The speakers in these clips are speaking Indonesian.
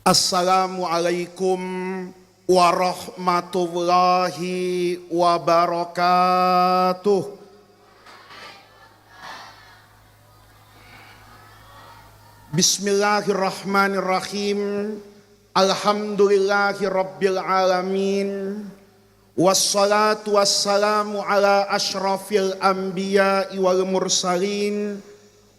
Assalamualaikum warahmatullahi wabarakatuh. Bismillahirrahmanirrahim. Alhamdulillahi rabbil alamin. Wassalatu wassalamu ala ashrafil anbiya'i wal mursalin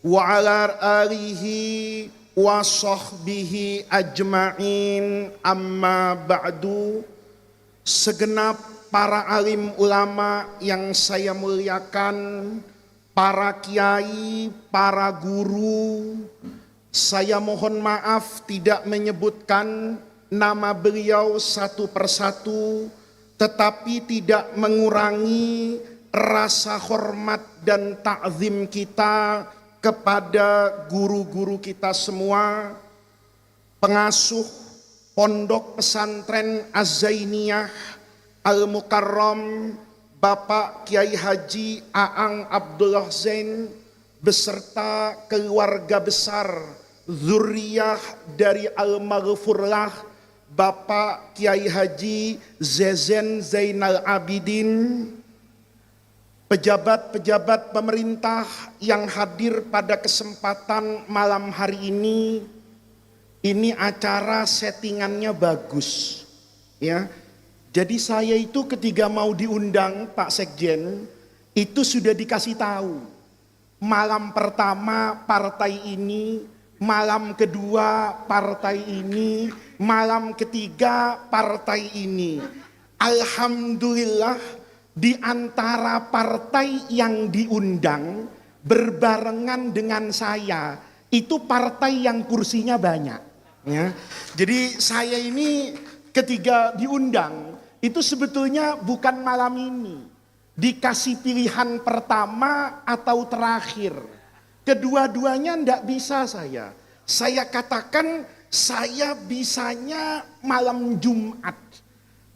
wa ala alihi wa sahbihi ajma'in, amma ba'du. Segenap para alim ulama yang saya muliakan, para kiai, para guru, saya mohon maaf tidak menyebutkan nama beliau satu persatu, tetapi tidak mengurangi rasa hormat dan ta'zim kita kepada guru-guru kita semua, pengasuh Pondok Pesantren Az-Zainiyah Al-Mukarram, Bapak Kiai Haji Aang Abdullah Zain, beserta keluarga besar zuriyah dari Al-Maghfurlah, Bapak Kiai Haji Zezen Zainal Abidin, pejabat-pejabat pemerintah yang hadir pada kesempatan malam hari ini. Ini acara settingannya bagus, ya. Jadi saya itu ketika mau diundang Pak Sekjen, itu sudah dikasih tahu. Malam pertama partai ini, malam kedua partai ini, malam ketiga partai ini. Alhamdulillah, di antara partai yang diundang berbarengan dengan saya, itu partai yang kursinya banyak, ya. Jadi saya ini ketika diundang itu sebetulnya bukan malam ini, dikasih pilihan pertama atau terakhir. Kedua-duanya ndak bisa saya. Saya katakan saya bisanya malam Jumat.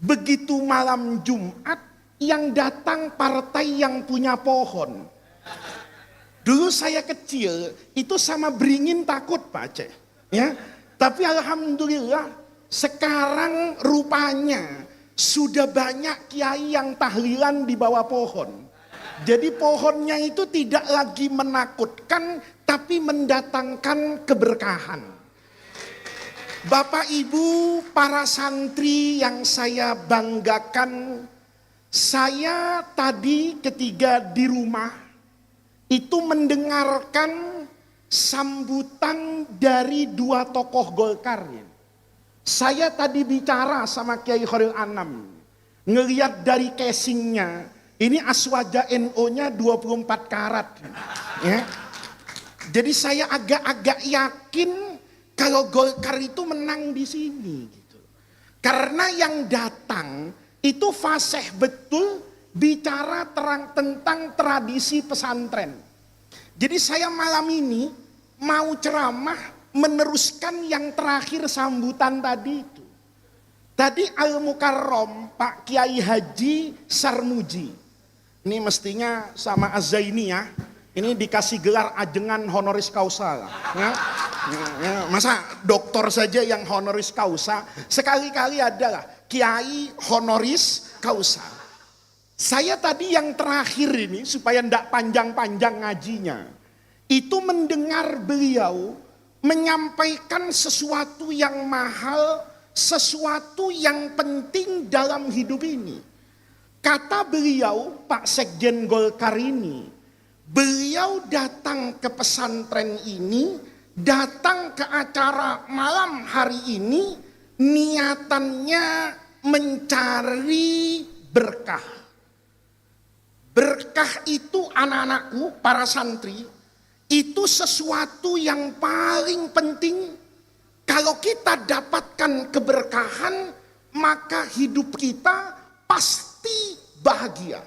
Begitu malam Jumat, yang datang partai yang punya pohon. Dulu saya kecil itu sama beringin takut Pak Aceh, ya. Tapi alhamdulillah sekarang rupanya sudah banyak kiai yang tahlilan di bawah pohon. Jadi pohonnya itu tidak lagi menakutkan, tapi mendatangkan keberkahan. Bapak Ibu, para santri yang saya banggakan, saya tadi ketika di rumah itu mendengarkan sambutan dari dua tokoh Golkar. Saya tadi bicara sama Kiai Khairil Anam, ngelihat dari casingnya, ini aswaja NO-nya 24 karat. Ya. Jadi saya agak-agak yakin kalau Golkar itu menang di sini. Gitu. Karena yang datang itu fasih betul bicara tentang tradisi pesantren. Jadi saya malam ini mau ceramah meneruskan yang terakhir sambutan tadi itu. Tadi Al-Mukarram Pak Kiai Haji Sarmuji. Ini mestinya sama Az-Zainiyah, ini dikasih gelar ajengan honoris causa. Ya. Masa doktor saja yang honoris causa, sekali-kali adalah Kiai honoris causa. Saya tadi yang terakhir ini supaya ndak panjang-panjang ngajinya, itu mendengar beliau menyampaikan sesuatu yang mahal, sesuatu yang penting dalam hidup ini. Kata beliau, Pak Sekjen Golkar ini, beliau datang ke pesantren ini, datang ke acara malam hari ini, niatannya mencari berkah. Berkah itu anak-anakku, para santri, itu sesuatu yang paling penting. Kalau kita dapatkan keberkahan, maka hidup kita pasti bahagia.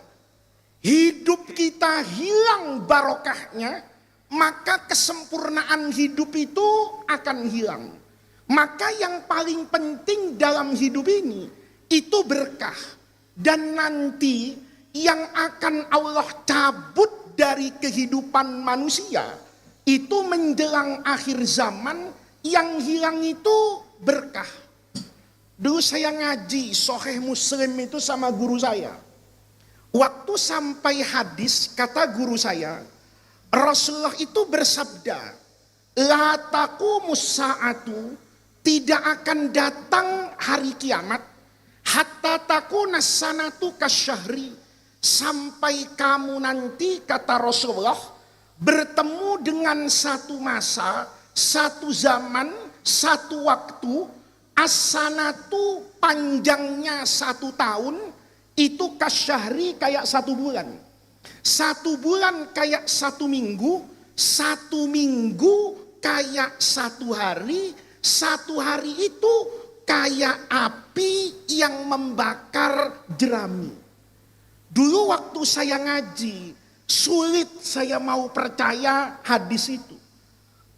Hidup kita hilang barokahnya, maka kesempurnaan hidup itu akan hilang. Maka yang paling penting dalam hidup ini, itu berkah. Dan nanti yang akan Allah cabut dari kehidupan manusia itu menjelang akhir zaman, yang hilang itu berkah. Dulu saya ngaji Sahih Muslim itu sama guru saya. Waktu sampai hadis, kata guru saya, Rasulullah itu bersabda, la taqumus sa'atu, tidak akan datang hari kiamat, hatta takunas sanatu kasyahri, sampai kamu nanti, kata Rasulullah, bertemu dengan satu masa, satu zaman, satu waktu, as-sanatu panjangnya 1 tahun, itu kasyahri kayak 1 bulan. 1 bulan kayak 1 minggu, 1 minggu kayak 1 hari, 1 hari itu kayak api yang membakar jerami. Dulu waktu saya ngaji, sulit saya mau percaya hadis itu.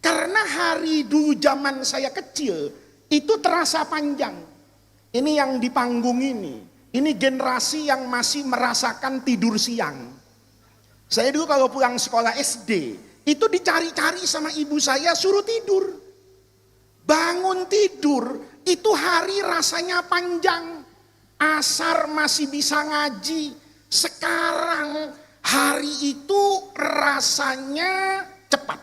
Karena hari dulu zaman saya kecil, itu terasa panjang. Ini yang di panggung ini generasi yang masih merasakan tidur siang. Saya dulu kalau pulang sekolah SD, itu dicari-cari sama ibu saya suruh tidur. Bangun tidur, itu hari rasanya panjang. Asar masih bisa ngaji. Sekarang hari itu rasanya cepat.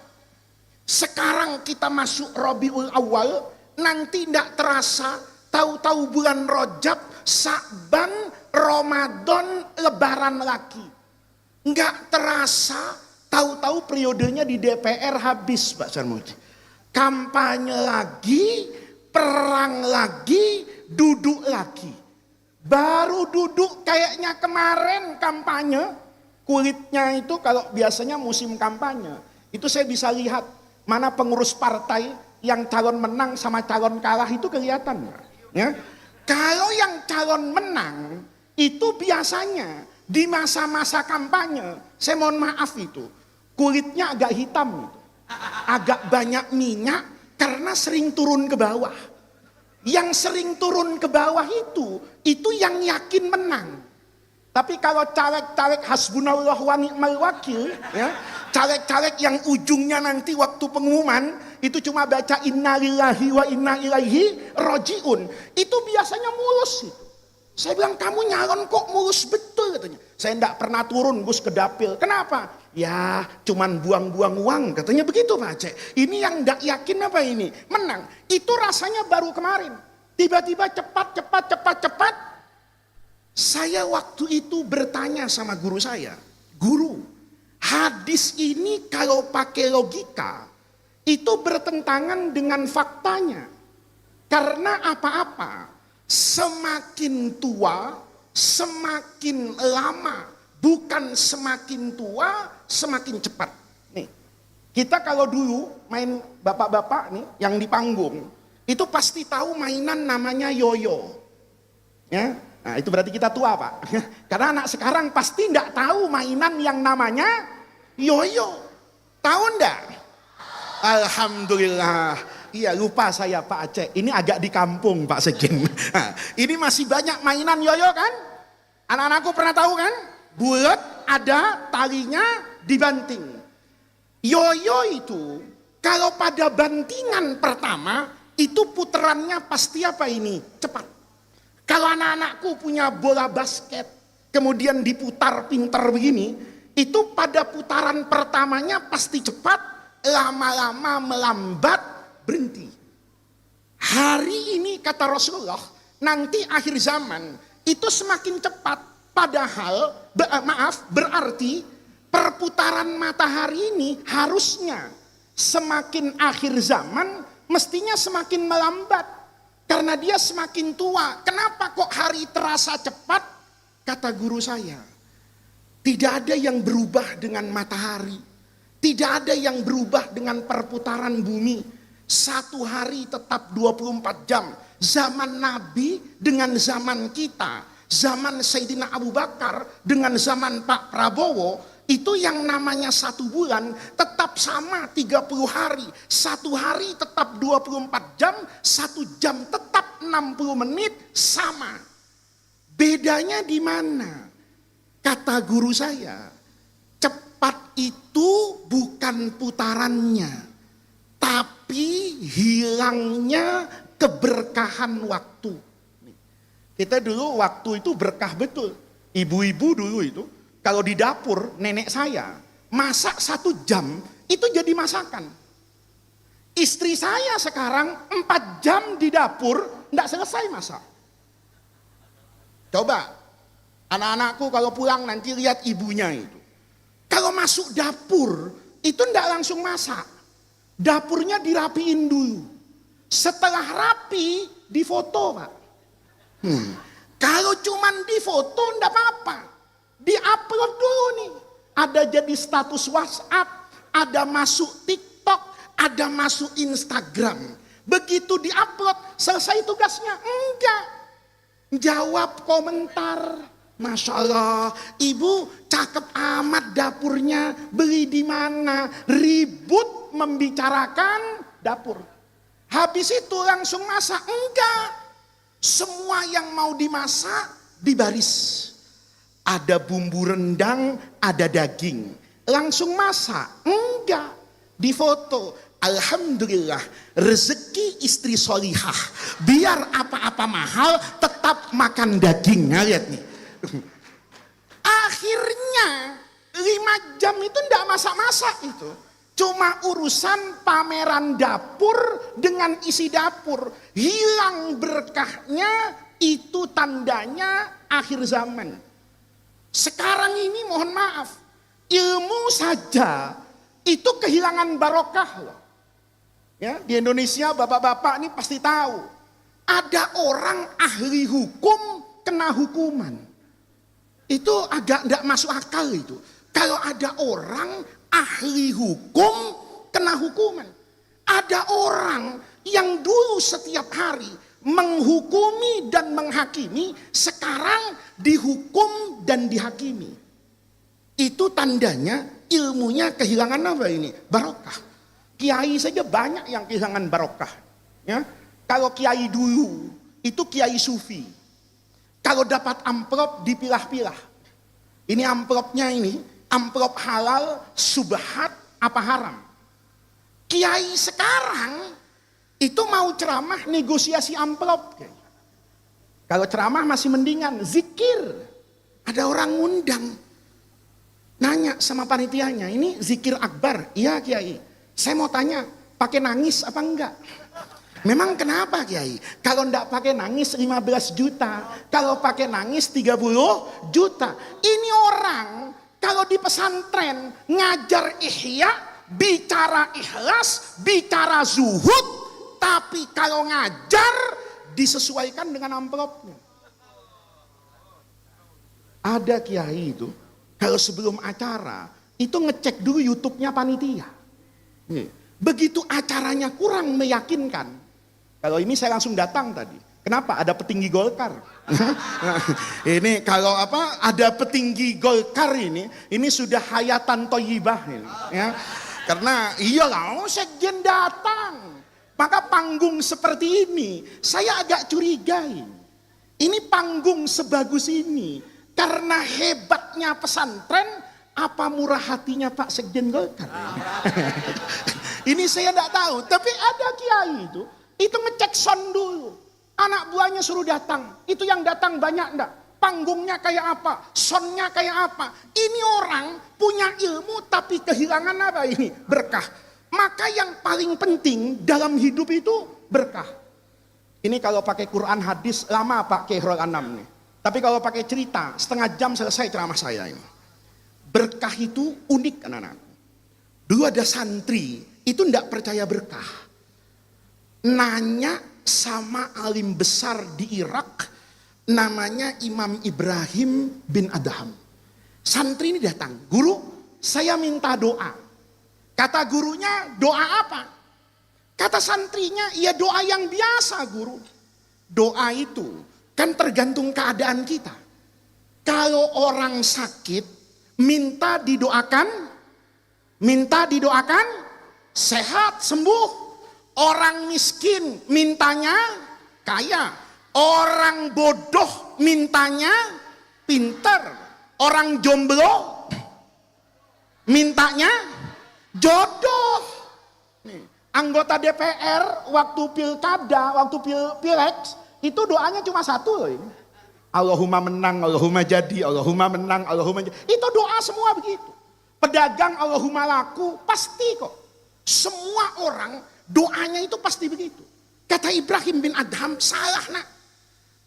Sekarang kita masuk Rabiul Awal, nanti tidak terasa, tahu-tahu bulan Rajab, Sa'ban, Ramadan, Lebaran lagi. Enggak terasa, tahu-tahu periodenya di DPR habis, Pak Sarmuji. Kampanye lagi, perang lagi, duduk lagi. Baru duduk kayaknya kemarin kampanye, kulitnya itu kalau biasanya musim kampanye, itu saya bisa lihat mana pengurus partai yang calon menang sama calon kalah itu kelihatan. Ya. Kalau yang calon menang itu biasanya di masa-masa kampanye, saya mohon maaf itu, kulitnya agak hitam, itu. Agak banyak minyak karena sering turun ke bawah. Yang sering turun ke bawah itu yang yakin menang. Tapi kalau caleg-caleg hasbunallah wa ni'mal wakil, ya, caleg-caleg yang ujungnya nanti waktu pengumuman itu cuma baca innalillahi wa inna ilaihi rajiun, itu biasanya mulus itu. Saya bilang, kamu nyalon kok mulus betul, katanya. Saya enggak pernah turun Gus ke dapil. Kenapa? Ya cuman buang-buang uang, katanya begitu Pak Aceh. Ini yang enggak yakin apa ini? Menang. Itu rasanya baru kemarin. Tiba-tiba cepat. Saya waktu itu bertanya sama guru saya, guru, hadis ini kalau pakai logika, itu bertentangan dengan faktanya. Karena apa-apa, semakin tua, semakin lama, bukan semakin tua, semakin cepat. Nih, kita kalau dulu main bapak-bapak nih yang di panggung, itu pasti tahu mainan namanya yoyo. Ya, nah itu berarti kita tua Pak. Karena anak sekarang pasti enggak tahu mainan yang namanya yoyo. Tahu enggak? Alhamdulillah. Iya lupa saya Pak Aceh. Ini agak di kampung Pak Sekin. Nah, ini masih banyak mainan yoyo kan? Anak-anakku pernah tahu kan? Bulat, ada talinya, dibanting. Yoyo itu kalau pada bantingan pertama itu putarannya pasti apa ini? Cepat. Kalau anak-anakku punya bola basket kemudian diputar pintar begini, itu pada putaran pertamanya pasti cepat, lama-lama melambat, berhenti. Hari ini kata Rasulullah, nanti akhir zaman itu semakin cepat. Padahal berarti perputaran matahari ini harusnya semakin akhir zaman mestinya semakin melambat. Karena dia semakin tua. Kenapa kok hari terasa cepat? Kata guru saya, tidak ada yang berubah dengan matahari. Tidak ada yang berubah dengan perputaran bumi. 1 hari tetap 24 jam. Zaman Nabi dengan zaman kita, zaman Sayyidina Abu Bakar dengan zaman Pak Prabowo, itu yang namanya 1 bulan tetap sama 30 hari. 1 hari tetap 24 jam, 1 jam tetap 60 menit sama. Bedanya di mana? Kata guru saya, cepat itu bukan putarannya, tapi hilangnya keberkahan waktu. Kita dulu waktu itu berkah betul. Ibu-ibu dulu itu, kalau di dapur nenek saya, masak 1 jam, itu jadi masakan. Istri saya sekarang 4 jam di dapur, enggak selesai masak. Coba, anak-anakku kalau pulang nanti lihat ibunya itu. Kalau masuk dapur, itu enggak langsung masak. Dapurnya dirapiin dulu. Setelah rapi, difoto Pak. Kalau cuman difoto enggak apa-apa. Di-upload dulu nih. Ada jadi status WhatsApp, ada masuk TikTok, ada masuk Instagram. Begitu di-upload, selesai tugasnya? Enggak. Jawab komentar. Masya Allah, ibu cakep amat dapurnya, beli di mana? Ribut membicarakan dapur. Habis itu langsung masak? Enggak. Semua yang mau dimasak dibaris. Ada bumbu rendang, ada daging. Langsung masak? Enggak. Difoto. Alhamdulillah, rezeki istri solihah. Biar apa-apa mahal, tetap makan daging. Nah, lihat nih. Akhirnya 5 jam itu enggak masak-masak itu. Cuma urusan pameran dapur dengan isi dapur. Hilang berkahnya, itu tandanya akhir zaman. Sekarang ini mohon maaf, ilmu saja itu kehilangan barokah loh. Ya, di Indonesia bapak-bapak ini pasti tahu. Ada orang ahli hukum kena hukuman. Itu agak enggak masuk akal itu. Kalau ada orang ahli hukum kena hukuman. Ada orang yang dulu setiap hari menghukumi dan menghakimi, sekarang dihukum dan dihakimi. Itu tandanya ilmunya kehilangan apa ini? Barokah. Kiai saja banyak yang kehilangan barokah. Ya, kalau kiai dulu itu kiai sufi. Kalau dapat amplop dipilah-pilah. Ini amplopnya ini, amplop halal, subhat, apa haram. Kiai sekarang itu mau ceramah negosiasi amplop. Kalau ceramah masih mendingan, zikir. Ada orang ngundang. Nanya sama panitianya, ini zikir akbar? Iya Kiai. Saya mau tanya, pakai nangis apa enggak? Memang kenapa Kiai? Kalau enggak pakai nangis 15 juta. Kalau pakai nangis 30 juta. Ini orang kalau di pesantren ngajar ihya, bicara ikhlas, bicara zuhud. Tapi kalau ngajar disesuaikan dengan amplopnya. Ada kiai itu, kalau sebelum acara, itu ngecek dulu YouTube-nya panitia. Begitu acaranya kurang meyakinkan, kalau ini saya langsung datang tadi. Kenapa? Ada petinggi Golkar. Ini kalau apa? Ada petinggi Golkar ini sudah hayatan toyibah ini. Ya. Karena iyalah, sekjen datang. Maka panggung seperti ini, saya agak curigai. Ini panggung sebagus ini, karena hebatnya pesantren. Apa murah hatinya Pak Sekjen Golkar? Ini saya tidak tahu. Tapi ada kiai itu ngecek sound dulu. Anak buahnya suruh datang. Itu yang datang banyak enggak? Panggungnya kayak apa? Soundnya kayak apa? Ini orang punya ilmu tapi kehilangan apa ini? Berkah. Maka yang paling penting dalam hidup itu berkah. Ini kalau pakai Quran hadis lama Pak Khairul Anam nih. Tapi kalau pakai cerita setengah jam selesai ceramah saya ini. Berkah itu unik anak-anak. Dulu ada santri, itu enggak percaya berkah. Nanya sama alim besar di Irak, namanya Imam Ibrahim bin Adham. Santri ini datang, guru saya minta doa. Kata gurunya, doa apa? Kata santrinya, ya doa yang biasa guru. Doa itu kan tergantung keadaan kita. Kalau orang sakit, minta didoakan sehat sembuh. Orang miskin mintanya kaya, orang bodoh mintanya pinter, orang jomblo mintanya jodoh. Nih, Anggota DPR waktu pilkada, waktu pilek, itu doanya cuma satu loh ini. Allahumma menang, Allahumma jadi, Allahumma menang, Allahumma jadi. Itu doa semua begitu. Pedagang Allahumma laku, pasti kok. Semua orang doanya itu pasti begitu. Kata Ibrahim bin Adham, salah nak.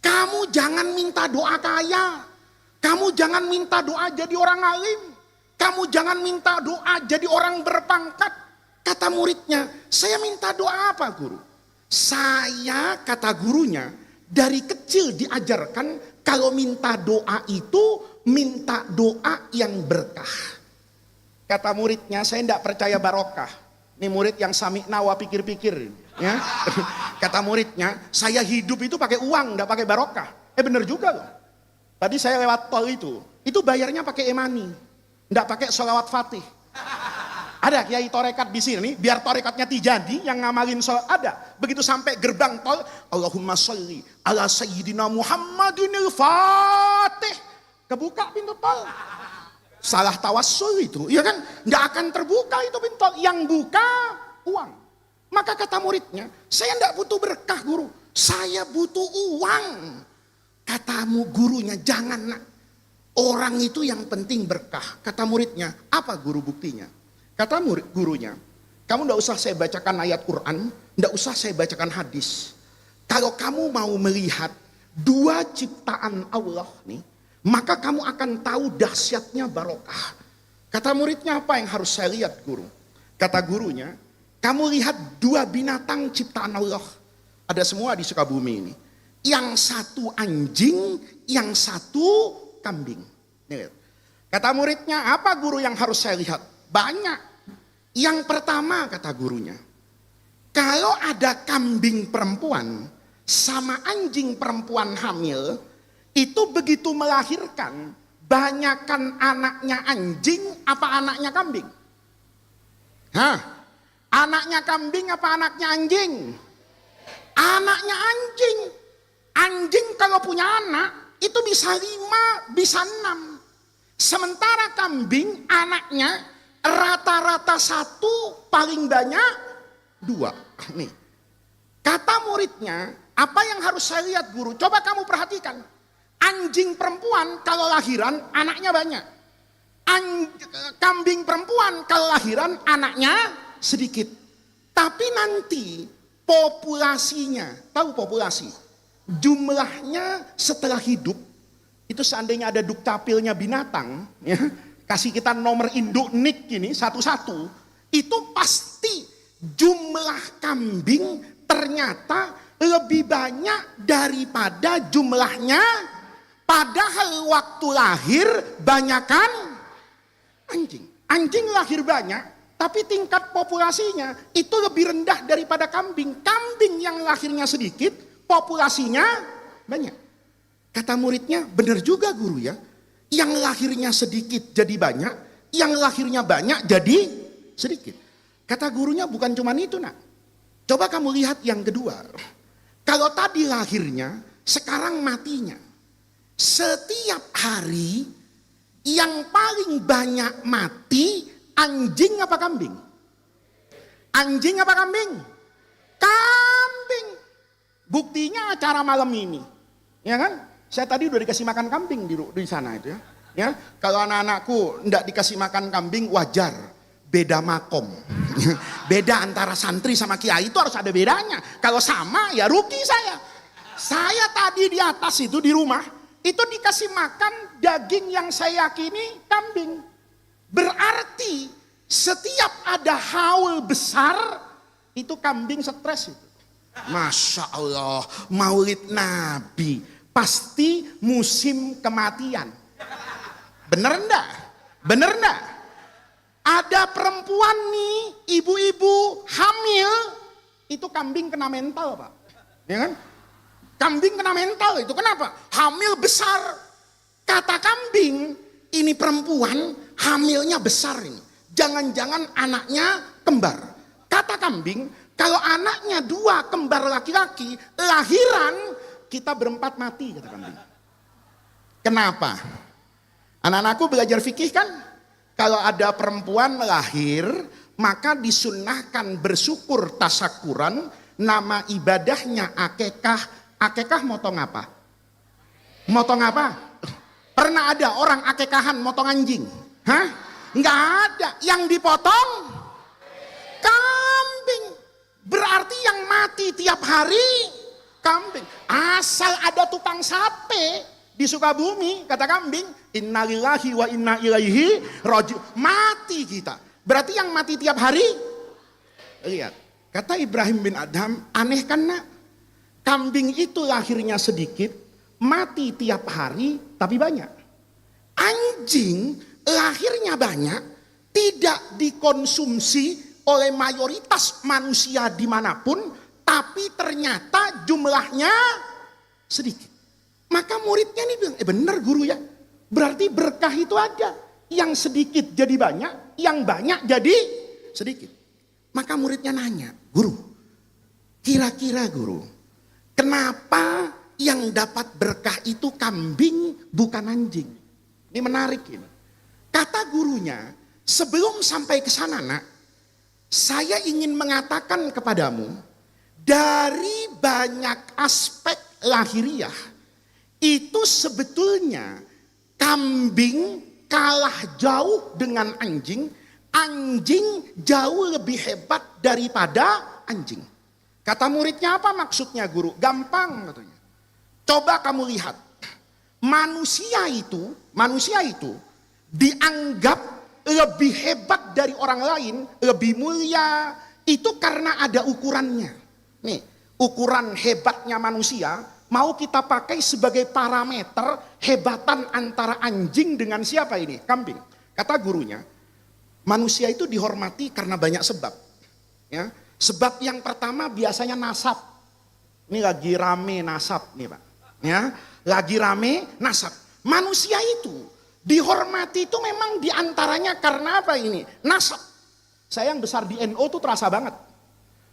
Kamu jangan minta doa kaya. Kamu jangan minta doa jadi orang alim. Kamu jangan minta doa jadi orang berpangkat. Kata muridnya, saya minta doa apa guru? Saya, kata gurunya, dari kecil diajarkan kalau minta doa itu minta doa yang berkah. Kata muridnya, saya tidak percaya barokah. Ini murid yang sami'na wa pikir-pikir. Ya. Kata muridnya, saya hidup itu pakai uang, tidak pakai barokah. Bener juga loh. Tadi saya lewat tol itu bayarnya pakai e-money, tidak pakai sholawat fatih. Ada kiai torekat di sini, biar torekatnya jadi yang ngamalin sholat ada. Begitu sampai gerbang tol, Allahumma sholli ala sayyidina Muhammadinil Fatih. Kebuka pintu tol. Salah tawassul itu, ya kan? Nggak akan terbuka itu pintu tol. Yang buka uang. Maka kata muridnya, saya nggak butuh berkah guru, saya butuh uang. Katamu gurunya, jangan nak. Orang itu yang penting berkah. Kata muridnya, apa guru buktinya? Kata gurunya, kamu tidak usah saya bacakan ayat Quran, tidak usah saya bacakan hadis. Kalau kamu mau melihat dua ciptaan Allah nih, maka kamu akan tahu dahsyatnya barokah. Kata muridnya, apa yang harus saya lihat guru? Kata gurunya, kamu lihat dua binatang ciptaan Allah. Ada semua di Sukabumi ini. Yang satu anjing, yang satu kambing. Nih, kata muridnya, apa guru yang harus saya lihat? Banyak. Yang pertama kata gurunya, kalau ada kambing perempuan sama anjing perempuan hamil, itu begitu melahirkan, banyakan anaknya anjing apa anaknya kambing? Hah? Anaknya kambing apa anaknya anjing? Anaknya anjing. Anjing kalau punya anak, itu bisa 5, bisa 6. Sementara kambing anaknya rata-rata 1, paling banyak 2. Nih, kata muridnya, apa yang harus saya lihat guru? Coba kamu perhatikan. Anjing perempuan kalau lahiran anaknya banyak. Kambing perempuan kalau lahiran anaknya sedikit. Tapi nanti populasinya, tahu populasi? Jumlahnya setelah hidup, itu seandainya ada dukcapilnya binatang, ya, kasih kita nomor induk nik ini satu-satu, itu pasti jumlah kambing ternyata lebih banyak daripada jumlahnya, padahal waktu lahir banyakan anjing. Anjing lahir banyak, tapi tingkat populasinya itu lebih rendah daripada kambing. Kambing yang lahirnya sedikit, populasinya banyak. Kata muridnya, benar juga guru ya. Yang lahirnya sedikit jadi banyak, yang lahirnya banyak jadi sedikit. Kata gurunya, bukan cuma itu nak. Coba kamu lihat yang kedua. Kalau tadi lahirnya, sekarang matinya. Setiap hari yang paling banyak mati anjing apa kambing? Anjing apa kambing? Kambing. Buktinya acara malam ini, ya kan? Saya tadi udah dikasih makan kambing di sana itu ya. Ya, kalau anak-anakku ndak dikasih makan kambing wajar, beda makom. Beda antara santri sama kiai itu harus ada bedanya. Kalau sama ya rugi saya. Saya tadi di atas itu di rumah itu dikasih makan daging yang saya yakini kambing. Berarti setiap ada haul besar itu kambing stres itu. Masya Allah, Maulid Nabi. Pasti musim kematian. Bener enggak? Bener enggak? Ada perempuan nih, ibu-ibu hamil, itu kambing kena mental Pak. Ya kan? Kambing kena mental itu, kenapa? Hamil besar. Kata kambing, ini perempuan hamilnya besar ini. Jangan-jangan anaknya kembar. Kata kambing, kalau anaknya 2 kembar laki-laki, lahiran, kita berempat mati, kata kambing. Kenapa? Anak-anakku belajar fikih kan? Kalau ada perempuan lahir, maka disunnahkan bersyukur tasakuran. Nama ibadahnya akekah. Akekah motong apa? Motong apa? Pernah ada orang akekahan motong anjing? Hah? Nggak ada. Yang dipotong kambing. Berarti yang mati tiap hari kambing. Asal ada tukang sate di Sukabumi, kata kambing, innalillahi wa inna ilaihi raji'un. Mati kita. Berarti yang mati tiap hari. Lihat, kata Ibrahim bin Adham, aneh kan nak? Kambing itu lahirnya sedikit, mati tiap hari, tapi banyak. Anjing lahirnya banyak, tidak dikonsumsi oleh mayoritas manusia dimanapun, tapi ternyata jumlahnya sedikit. Maka muridnya ini bilang, benar guru ya, berarti berkah itu ada. Yang sedikit jadi banyak, yang banyak jadi sedikit. Maka muridnya nanya, guru, kira-kira guru, kenapa yang dapat berkah itu kambing bukan anjing? Ini menarik ini. Kata gurunya, sebelum sampai ke sana nak, saya ingin mengatakan kepadamu, dari banyak aspek lahiriah, itu sebetulnya kambing kalah jauh dengan anjing, anjing jauh lebih hebat daripada anjing. Kata muridnya, apa maksudnya guru? Gampang katanya. Coba kamu lihat, manusia itu dianggap lebih hebat dari orang lain, lebih mulia, itu karena ada ukurannya. Nih, ukuran hebatnya manusia mau kita pakai sebagai parameter hebatan antara anjing dengan siapa ini? Kambing. Kata gurunya, manusia itu dihormati karena banyak sebab. Ya, sebab yang pertama biasanya nasab. Ini lagi rame nasab nih Pak. Ya, lagi rame nasab. Manusia itu dihormati itu memang diantaranya karena apa ini? Nasab. Saya yang besar di NO tuh terasa banget.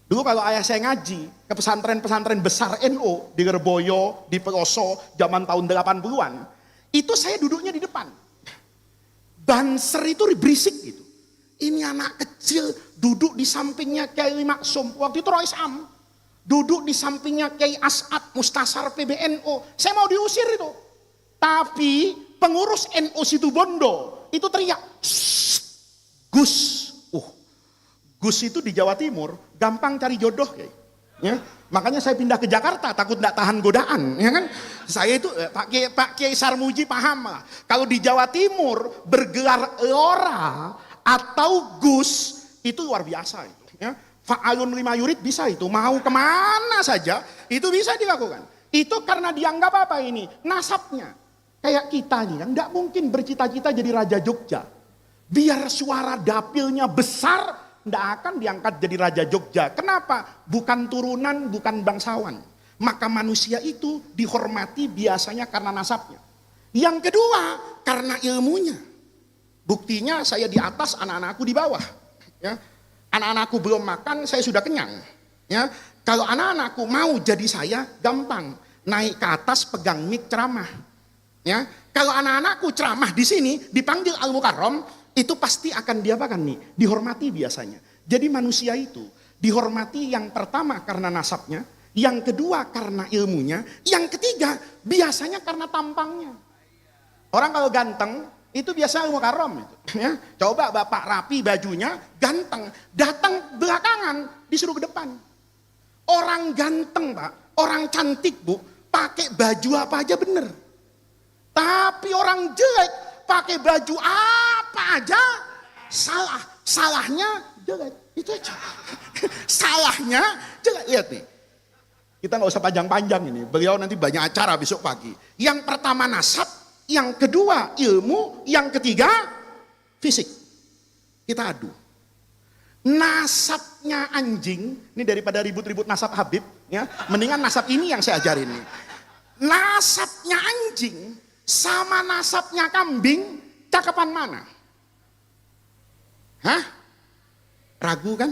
Dulu kalau ayah saya ngaji ke pesantren-pesantren besar NO di Gerboyo, di Peloso, zaman tahun 80-an, itu saya duduknya di depan. Banser itu berisik gitu. Ini anak kecil duduk di sampingnya Kiai Maksum, waktu itu Rois Am. Duduk di sampingnya Kiai As'ad, Mustasar PBNO. Saya mau diusir itu. Tapi pengurus NO Situbondo itu teriak, Gus. Gus itu di Jawa Timur gampang cari jodoh ya. Makanya saya pindah ke Jakarta takut tidak tahan godaan ya kan. Saya itu Pak Kiai Sarmuji paham lah. Kalau di Jawa Timur bergelar Lora atau Gus itu luar biasa itu ya. Fa'alun lima yurid bisa itu, mau kemana saja itu bisa dilakukan. Itu karena dianggap apa ini? Nasabnya. Kayak kita nih kan tidak mungkin bercita-cita jadi Raja Jogja. Biar suara dapilnya besar, tidak akan diangkat jadi Raja Jogja. Kenapa? Bukan turunan, bukan bangsawan. Maka manusia itu dihormati biasanya karena nasabnya. Yang kedua, karena ilmunya. Buktinya saya di atas, anak-anakku di bawah. Ya. Anak-anakku belum makan, saya sudah kenyang. Ya. Kalau anak-anakku mau jadi saya, gampang. Naik ke atas, pegang mic ceramah. Ya. Kalau anak-anakku ceramah di sini, dipanggil Al-Mukarram, itu pasti akan diapakan nih? Dihormati biasanya. Jadi manusia itu dihormati yang pertama karena nasabnya, yang kedua karena ilmunya, yang ketiga biasanya karena tampangnya. Orang kalau ganteng itu biasa ilmu karom itu. Ya. Coba bapak rapi bajunya, ganteng, datang belakangan disuruh ke depan. Orang ganteng Pak, orang cantik Bu, pakai baju apa aja bener. Tapi orang jelek pakai baju apa aja salah, salahnya jelek, itu aja. Salahnya jelek. Lihat nih, kita nggak usah panjang-panjang ini. Beliau nanti banyak acara besok pagi. Yang pertama nasab, yang kedua ilmu, yang ketiga fisik. Kita adu. Nasabnya anjing, ini daripada ribut-ribut nasab Habib, ya, mendingan nasab ini yang saya ajarin nih. Nasabnya anjing sama nasabnya kambing, cakapan mana? Hah? Ragu kan?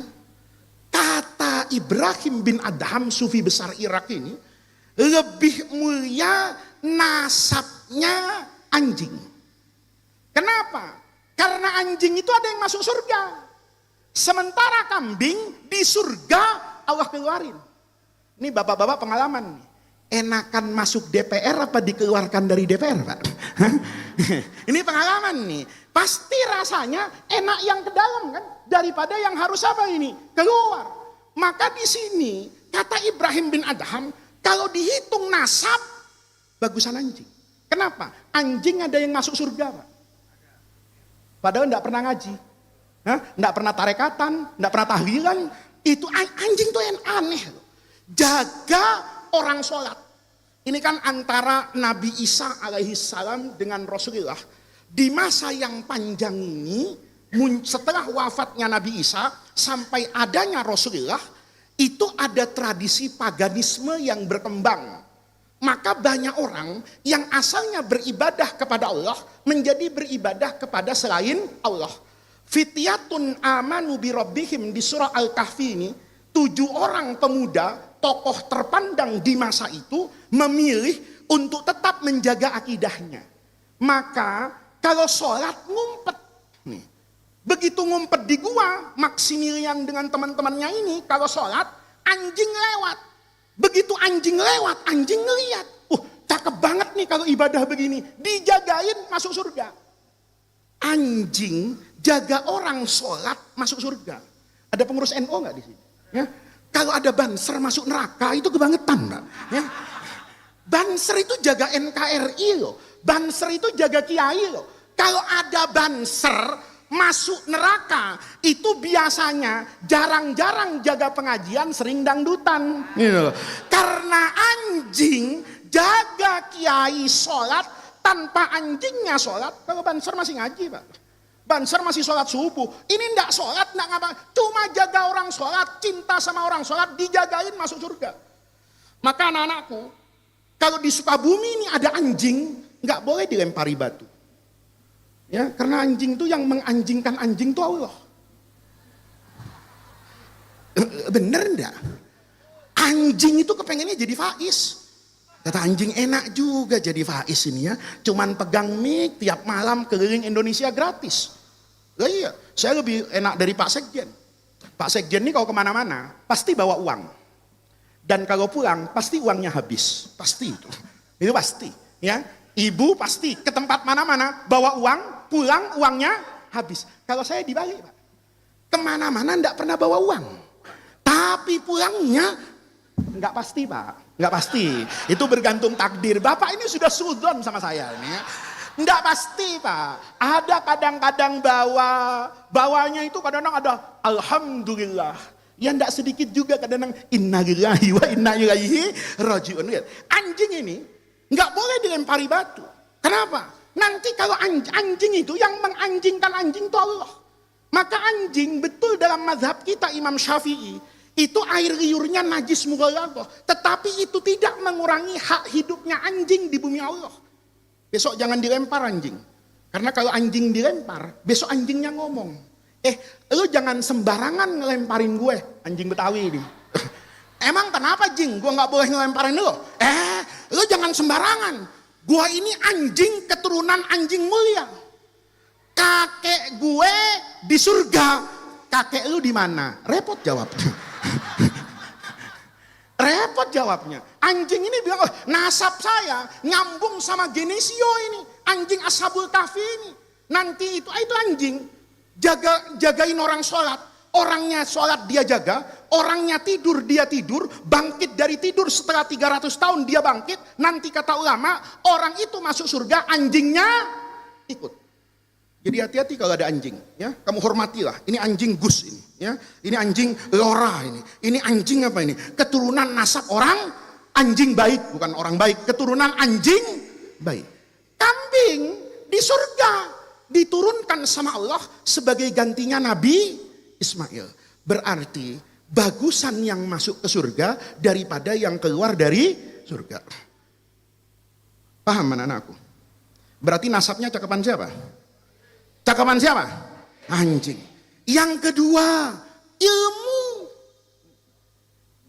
Kata Ibrahim bin Adham, sufi besar Irak ini, lebih mulia nasabnya anjing. Kenapa? Karena anjing itu ada yang masuk surga. Sementara kambing di surga Allah keluarin. Ini bapak-bapak pengalaman nih. Enakan masuk DPR apa dikeluarkan dari DPR, Pak? Ini pengalaman nih. Pasti rasanya enak yang ke dalam kan, daripada yang harus apa ini? Keluar. Maka di sini kata Ibrahim bin Adham, kalau dihitung nasab bagusan anjing. Kenapa? Anjing ada yang masuk surga, Pak. Padahal enggak pernah ngaji. Enggak pernah tarekatan, enggak pernah tahlilan. Itu anjing tuh yang aneh. Jaga orang sholat. Ini kan antara Nabi Isa alaihi salam dengan Rasulullah. Di masa yang panjang ini, setelah wafatnya Nabi Isa sampai adanya Rasulullah, itu ada tradisi paganisme yang berkembang. Maka banyak orang yang asalnya beribadah kepada Allah menjadi beribadah kepada selain Allah. Fityatun amanu bi rabbihim di surah Al-Kahfi ini, 7 orang pemuda tokoh terpandang di masa itu memilih untuk tetap menjaga akidahnya. Maka kalau sholat ngumpet nih. Begitu ngumpet di gua, Maximilian dengan teman-temannya ini kalau sholat anjing lewat. Begitu anjing lewat, anjing ngeliat. Cakep banget nih kalau ibadah begini. Dijagain masuk surga. Anjing jaga orang sholat masuk surga. Ada pengurus NO nggak di sini? Ya. Kalau ada banser masuk neraka itu kebangetan, Mbak. Ya. Banser itu jaga NKRI loh. Banser itu jaga kiai loh. Kalau ada banser masuk neraka itu biasanya jarang-jarang jaga pengajian, sering dangdutan. Gitu. Karena anjing jaga kiai sholat tanpa anjingnya sholat. Kalau banser masih ngaji, Pak. Banser masih sholat subuh. Ini enggak sholat, enggak ngapa. Cuma jaga orang sholat, cinta sama orang sholat, dijagain masuk surga. Maka anak-anakku, kalau di Sukabumi ini ada anjing, enggak boleh dilempari batu. Ya, karena anjing itu yang menganjingkan anjing itu Allah. Bener enggak? Anjing itu kepengennya jadi faiz. Kata anjing enak juga jadi faiz ini ya. Cuman pegang mic tiap malam keliling Indonesia gratis. Lah iya, saya lebih enak dari Pak Sekjen. Pak Sekjen ini kalau kemana-mana pasti bawa uang. Dan kalau pulang pasti uangnya habis. Pasti itu. Itu pasti. Ya, ibu pasti ke tempat mana-mana bawa uang, pulang uangnya habis. Kalau saya dibalik, Pak. Kemana-mana enggak pernah bawa uang. Tapi pulangnya enggak pasti, Pak. Enggak pasti. Itu bergantung takdir. Bapak ini sudah sudzon sama saya ini ya. Enggak pasti, Pak. Ada kadang-kadang bawanya itu kadang-kadang ada alhamdulillah. Ya enggak sedikit juga kadang-kadang innalillahi wa inna ilaihi rajiun. Anjing ini enggak boleh dilempari batu. Kenapa? Nanti kalau anjing itu yang menganjingkan anjing itu Allah. Maka anjing betul dalam mazhab kita Imam Syafi'i itu air liurnya najis mughalladhah, tetapi itu tidak mengurangi hak hidupnya anjing di bumi Allah. Besok jangan dilempar anjing. Karena kalau anjing dilempar, besok anjingnya ngomong, lu jangan sembarangan ngelemparin gue, anjing Betawi ini. Emang kenapa jing? Gue nggak boleh ngelemparin lu? Lu jangan sembarangan. Gue ini anjing keturunan anjing mulia. Kakek gue di surga, kakek lu di mana? Repot jawabnya. Repot jawabnya. Anjing ini bilang, nasab saya nyambung sama Genesio ini. Anjing Ashabul Kahfi ini. Nanti itu anjing. Jagain orang sholat. Orangnya sholat dia jaga. Orangnya tidur dia tidur. Bangkit dari tidur setelah 300 tahun dia bangkit. Nanti kata ulama, orang itu masuk surga, anjingnya ikut. Jadi hati-hati kalau ada anjing, ya. Kamu hormatilah. Ini anjing Gus ini, ya. Ini anjing Lora ini. Ini anjing apa ini? Keturunan nasab orang anjing baik, bukan orang baik. Keturunan anjing baik. Kambing di surga diturunkan sama Allah sebagai gantinya Nabi Ismail. Berarti bagusan yang masuk ke surga daripada yang keluar dari surga. Paham anak-anakku? Berarti nasabnya cakapan siapa? Cakapan siapa? Anjing. Yang kedua,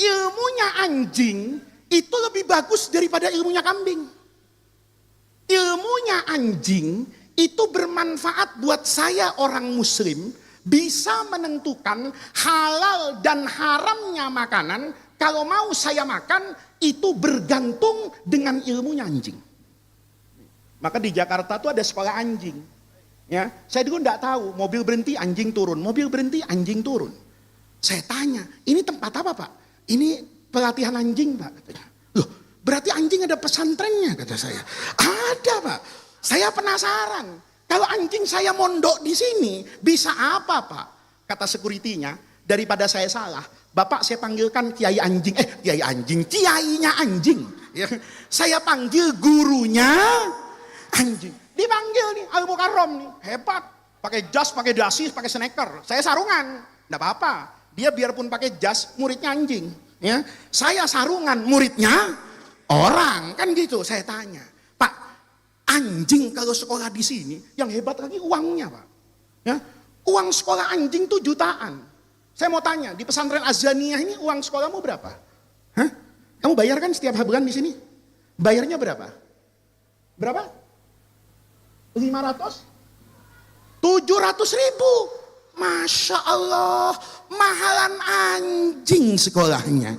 ilmunya anjing itu lebih bagus daripada ilmunya kambing. Ilmunya anjing itu bermanfaat buat saya orang muslim, bisa menentukan halal dan haramnya makanan. Kalau mau saya makan, itu bergantung dengan ilmunya anjing. Maka di Jakarta tuh ada sekolah anjing. Ya, saya dulu enggak tahu, mobil berhenti anjing turun, mobil berhenti anjing turun. Saya tanya, ini tempat apa Pak? Ini pelatihan anjing Pak, katanya. Loh, berarti anjing ada pesantrennya, kata saya. Ada Pak. Saya penasaran. Kalau anjing saya mondok di sini, bisa apa Pak? Kata security-nya, daripada saya salah, Bapak saya panggilkan kiai anjing. Kiai anjing, kiainya anjing. Ya, saya panggil gurunya anjing. Dipanggil nih, Al Mukarrom nih, hebat. Pakai jas, pakai dasi, pakai sneaker. Saya sarungan, enggak apa-apa. Dia biarpun pakai jas, muridnya anjing. Ya, saya sarungan, muridnya orang, kan gitu. Saya tanya, Pak, anjing kalau sekolah di sini, yang hebat lagi uangnya Pak. Ya, uang sekolah anjing tuh jutaan. Saya mau tanya, di pesantren Azaniyah ini uang sekolahmu berapa? Hah? Kamu bayar kan setiap bulan di sini? Bayarnya berapa? Berapa? 500? 700.000. Masya Allah, mahalan anjing sekolahnya.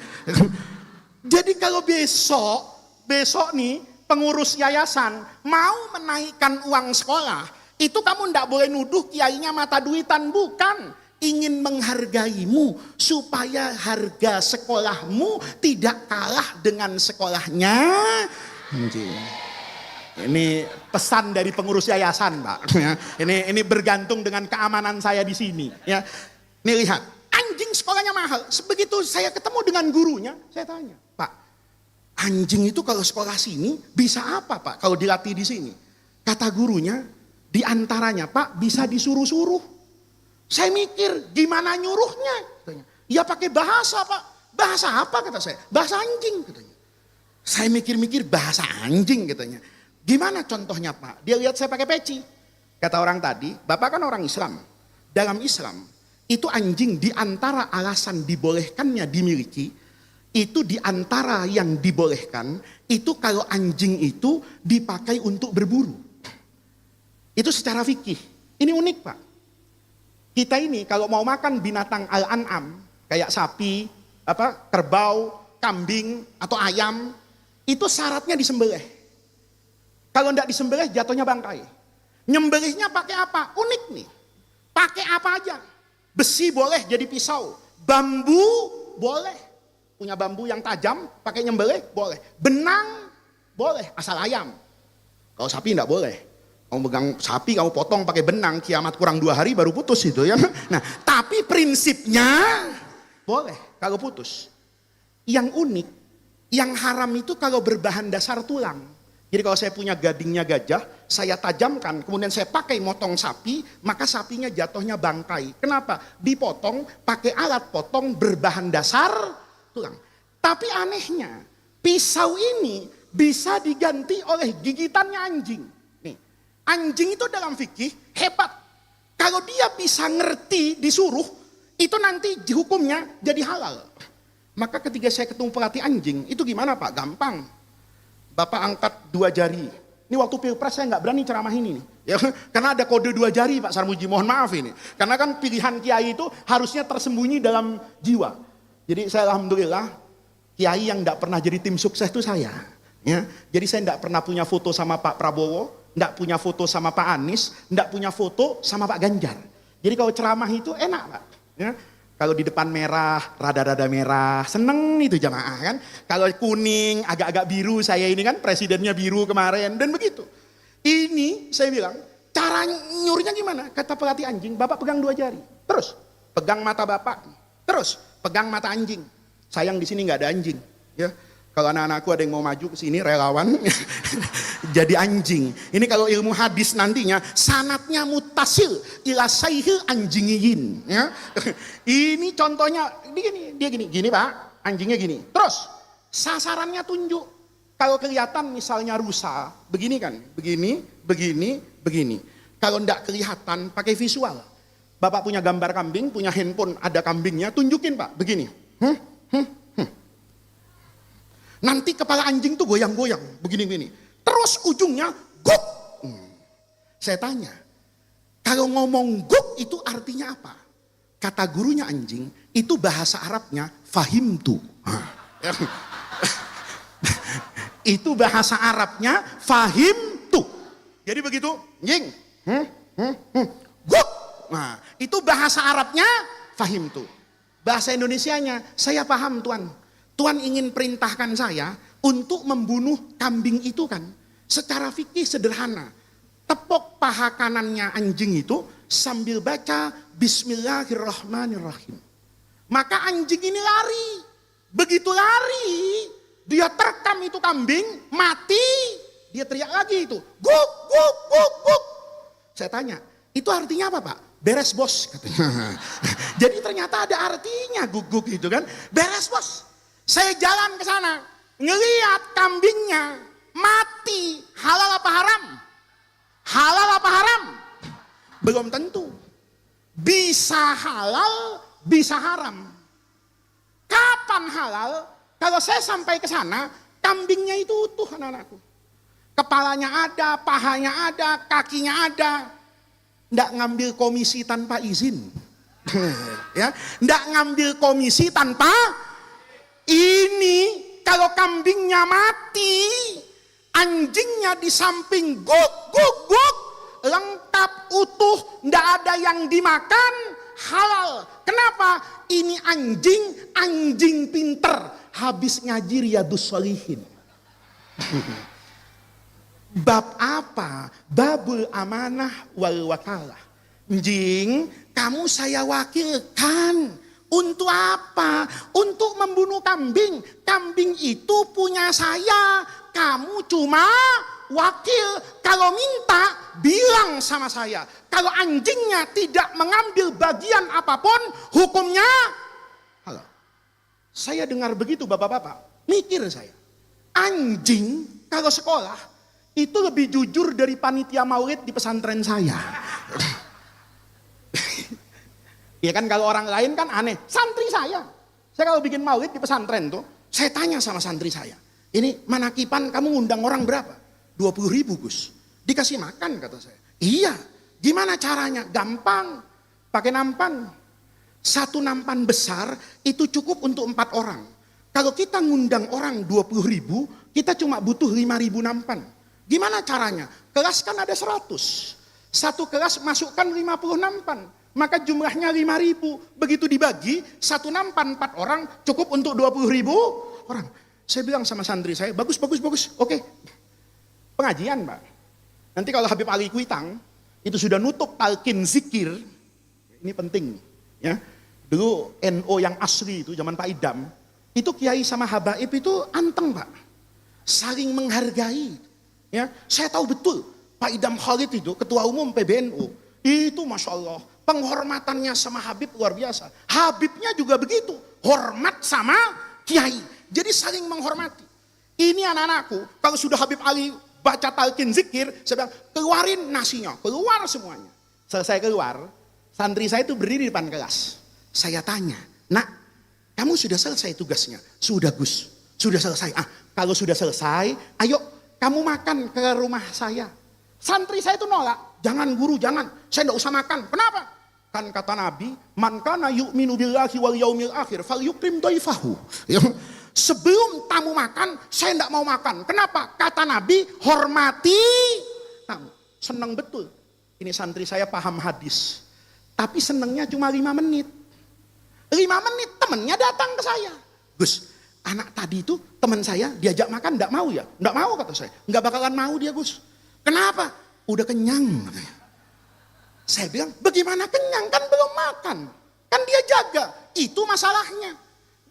Jadi kalau besok nih pengurus yayasan mau menaikkan uang sekolah, itu kamu ndak boleh nuduh kiainya mata duitan, bukan. Ingin menghargaimu supaya harga sekolahmu tidak kalah dengan sekolahnya anjing. Ini pesan dari pengurus yayasan, Pak. Ini bergantung dengan keamanan saya di sini. Ya, ini lihat, anjing sekolahnya mahal. Begitu saya ketemu dengan gurunya, saya tanya, Pak, anjing itu kalau sekolah sini bisa apa, Pak? Kalau dilatih di sini, kata gurunya, diantaranya, Pak, bisa disuruh-suruh. Saya mikir, gimana nyuruhnya? Katanya, ya pakai bahasa, Pak. Bahasa apa kata saya? Bahasa anjing, katanya. Saya mikir-mikir bahasa anjing, katanya. Gimana contohnya Pak? Dia lihat saya pakai peci. Kata orang tadi, Bapak kan orang Islam. Dalam Islam, itu anjing diantara alasan dibolehkannya dimiliki, itu diantara yang dibolehkan, itu kalau anjing itu dipakai untuk berburu. Itu secara fikih. Ini unik Pak. Kita ini kalau mau makan binatang al-an'am, kayak sapi, kerbau, kambing, atau ayam, itu syaratnya disembelih. Kalau tidak disembelih jatuhnya bangkai. Nyembelihnya pakai apa? Unik nih. Pakai apa aja. Besi boleh jadi pisau. Bambu boleh. Punya bambu yang tajam, pakai nyembelih boleh. Benang boleh, asal ayam. Kalau sapi tidak boleh. Kamu pegang sapi, kamu potong pakai benang, kiamat kurang 2 hari baru putus itu ya. Nah, tapi prinsipnya boleh kalau putus. Yang unik, yang haram itu kalau berbahan dasar tulang. Jadi kalau saya punya gadingnya gajah, saya tajamkan, kemudian saya pakai motong sapi, maka sapinya jatuhnya bangkai. Kenapa? Dipotong pakai alat potong berbahan dasar tulang. Tapi anehnya, pisau ini bisa diganti oleh gigitannya anjing. Nih, anjing itu dalam fikih hebat. Kalau dia bisa ngerti disuruh, itu nanti hukumnya jadi halal. Maka ketika saya ketemu pelatih anjing, itu gimana Pak? Gampang. Bapak angkat 2 jari. Ini waktu pilpres saya nggak berani ceramah ini nih. Ya, karena ada kode 2 jari Pak Sarmuji, mohon maaf ini. Karena kan pilihan kiai itu harusnya tersembunyi dalam jiwa. Jadi saya alhamdulillah, kiai yang nggak pernah jadi tim sukses itu saya. Ya, jadi saya nggak pernah punya foto sama Pak Prabowo, nggak punya foto sama Pak Anies, nggak punya foto sama Pak Ganjar. Jadi kalau ceramah itu enak Pak. Ya. Kalau di depan merah, rada-rada merah, seneng itu jamaah kan. Kalau kuning, agak-agak biru, saya ini kan presidennya biru kemarin, dan begitu. Ini saya bilang, cara nyurinya gimana? Kata pelatih anjing, Bapak pegang 2 jari. Terus, pegang mata Bapak. Terus, pegang mata anjing. Sayang di sini nggak ada anjing. Ya. Kalau anak-anakku ada yang mau maju ke sini, relawan, jadi anjing. Ini kalau ilmu hadis nantinya, sanatnya mutasil, ila sayhil anjingiyin. Ya. Ini contohnya, dia gini Pak, anjingnya gini. Terus, sasarannya tunjuk. Kalau kelihatan misalnya rusa, begini kan, begini. Kalau enggak kelihatan, pakai visual. Bapak punya gambar kambing, punya handphone, ada kambingnya, tunjukin Pak, begini. Nanti kepala anjing tuh goyang-goyang, begini-begini. Terus ujungnya, guk. Saya tanya, Kalau ngomong guk itu artinya apa? Kata gurunya anjing, itu bahasa Arabnya fahimtu. Itu bahasa Arabnya fahimtu. Jadi begitu, anjing. Guk. Nah, itu bahasa Arabnya fahimtu. Bahasa Indonesianya, saya paham Tuan. Tuan ingin perintahkan saya untuk membunuh kambing itu kan. Secara fikih sederhana. Tepuk paha kanannya anjing itu sambil baca Bismillahirrahmanirrahim. Maka anjing ini lari. Begitu lari, dia terkam itu kambing, mati. Dia teriak lagi itu, guk, guk, guk, guk. Saya tanya, itu artinya apa Pak? Beres bos katanya. Jadi ternyata ada artinya guk-guk itu kan. Beres bos. Saya jalan ke sana, ngelihat kambingnya mati. Halal apa haram? Halal apa haram? Belum tentu. Bisa halal, bisa haram. Kapan halal? Kalau saya sampai ke sana, kambingnya itu utuh anak-anakku. Kepalanya ada, pahanya ada, kakinya ada. Nggak ngambil komisi tanpa izin. Ya, nggak ngambil komisi tanpa ini. Kalau kambingnya mati, anjingnya di samping guk guk guk, lengkap utuh, nggak ada yang dimakan, halal. Kenapa? Ini anjing pinter, habis ngaji Riyadhus Shalihin. Bab apa? Babul amanah wal wakalah. Anjing, kamu saya wakilkan. Untuk apa? Untuk membunuh kambing. Kambing itu punya saya. Kamu cuma wakil. Kalau minta, bilang sama saya. Kalau anjingnya tidak mengambil bagian apapun, hukumnya halal. Saya dengar begitu bapak-bapak. Mikir saya. Anjing kalau sekolah itu lebih jujur dari panitia maulid di pesantren saya. Ya kan kalau orang lain kan aneh. Santri saya kalau bikin maulid di pesantren tuh, saya tanya sama santri saya, ini manakipan kamu ngundang orang berapa? 20.000 Gus. Dikasih makan kata saya. Iya. Gimana caranya? Gampang. Pakai nampan. Satu nampan besar itu cukup untuk 4 orang. Kalau kita ngundang orang 20.000, kita cuma butuh 5.000 nampan. Gimana caranya? Kelas kan ada 100. Satu kelas masukkan 50 nampan. Maka jumlahnya 5.000. Begitu dibagi, satu nampan 4 orang cukup untuk 20.000 orang. Saya bilang sama santri saya, bagus. Oke. Pengajian Pak. Nanti kalau Habib Ali Kuitang, itu sudah nutup talqin zikir. Ini penting. Ya. Dulu NO yang asli itu, zaman Pak Idam. Itu kiai sama habaib itu anteng Pak. Saling menghargai. Ya. Saya tahu betul, Pak Idam Khalid itu, ketua umum PBNU. Itu Masya Allah. Penghormatannya sama Habib luar biasa. Habibnya juga begitu. Hormat sama kiai. Jadi saling menghormati. Ini anak-anakku, kalau sudah Habib Ali baca talqin zikir, saya bilang, keluarin nasinya. Keluar semuanya. Selesai keluar, santri saya itu berdiri di depan kelas. Saya tanya, nak, kamu sudah selesai tugasnya? Sudah Gus, sudah selesai. Kalau sudah selesai, ayo kamu makan ke rumah saya. Santri saya itu nolak. Jangan guru, jangan. Saya tidak usah makan. Kenapa? Kan kata Nabi, man kana yu'minu billahi wal yaumil akhir falyukrim dhaifahu. Sebelum tamu makan, saya tidak mau makan. Kenapa? Kata Nabi, hormati tamu. Senang betul. Ini santri saya paham hadis. Tapi senangnya cuma 5 menit. 5 menit temennya datang ke saya. Gus, anak tadi itu teman saya diajak makan tidak mau ya? Tidak mau kata saya. Nggak bakalan mau dia Gus. Kenapa? Udah kenyang katanya. Saya bilang, bagaimana kenyang? Kan belum makan. Kan dia jaga. Itu masalahnya.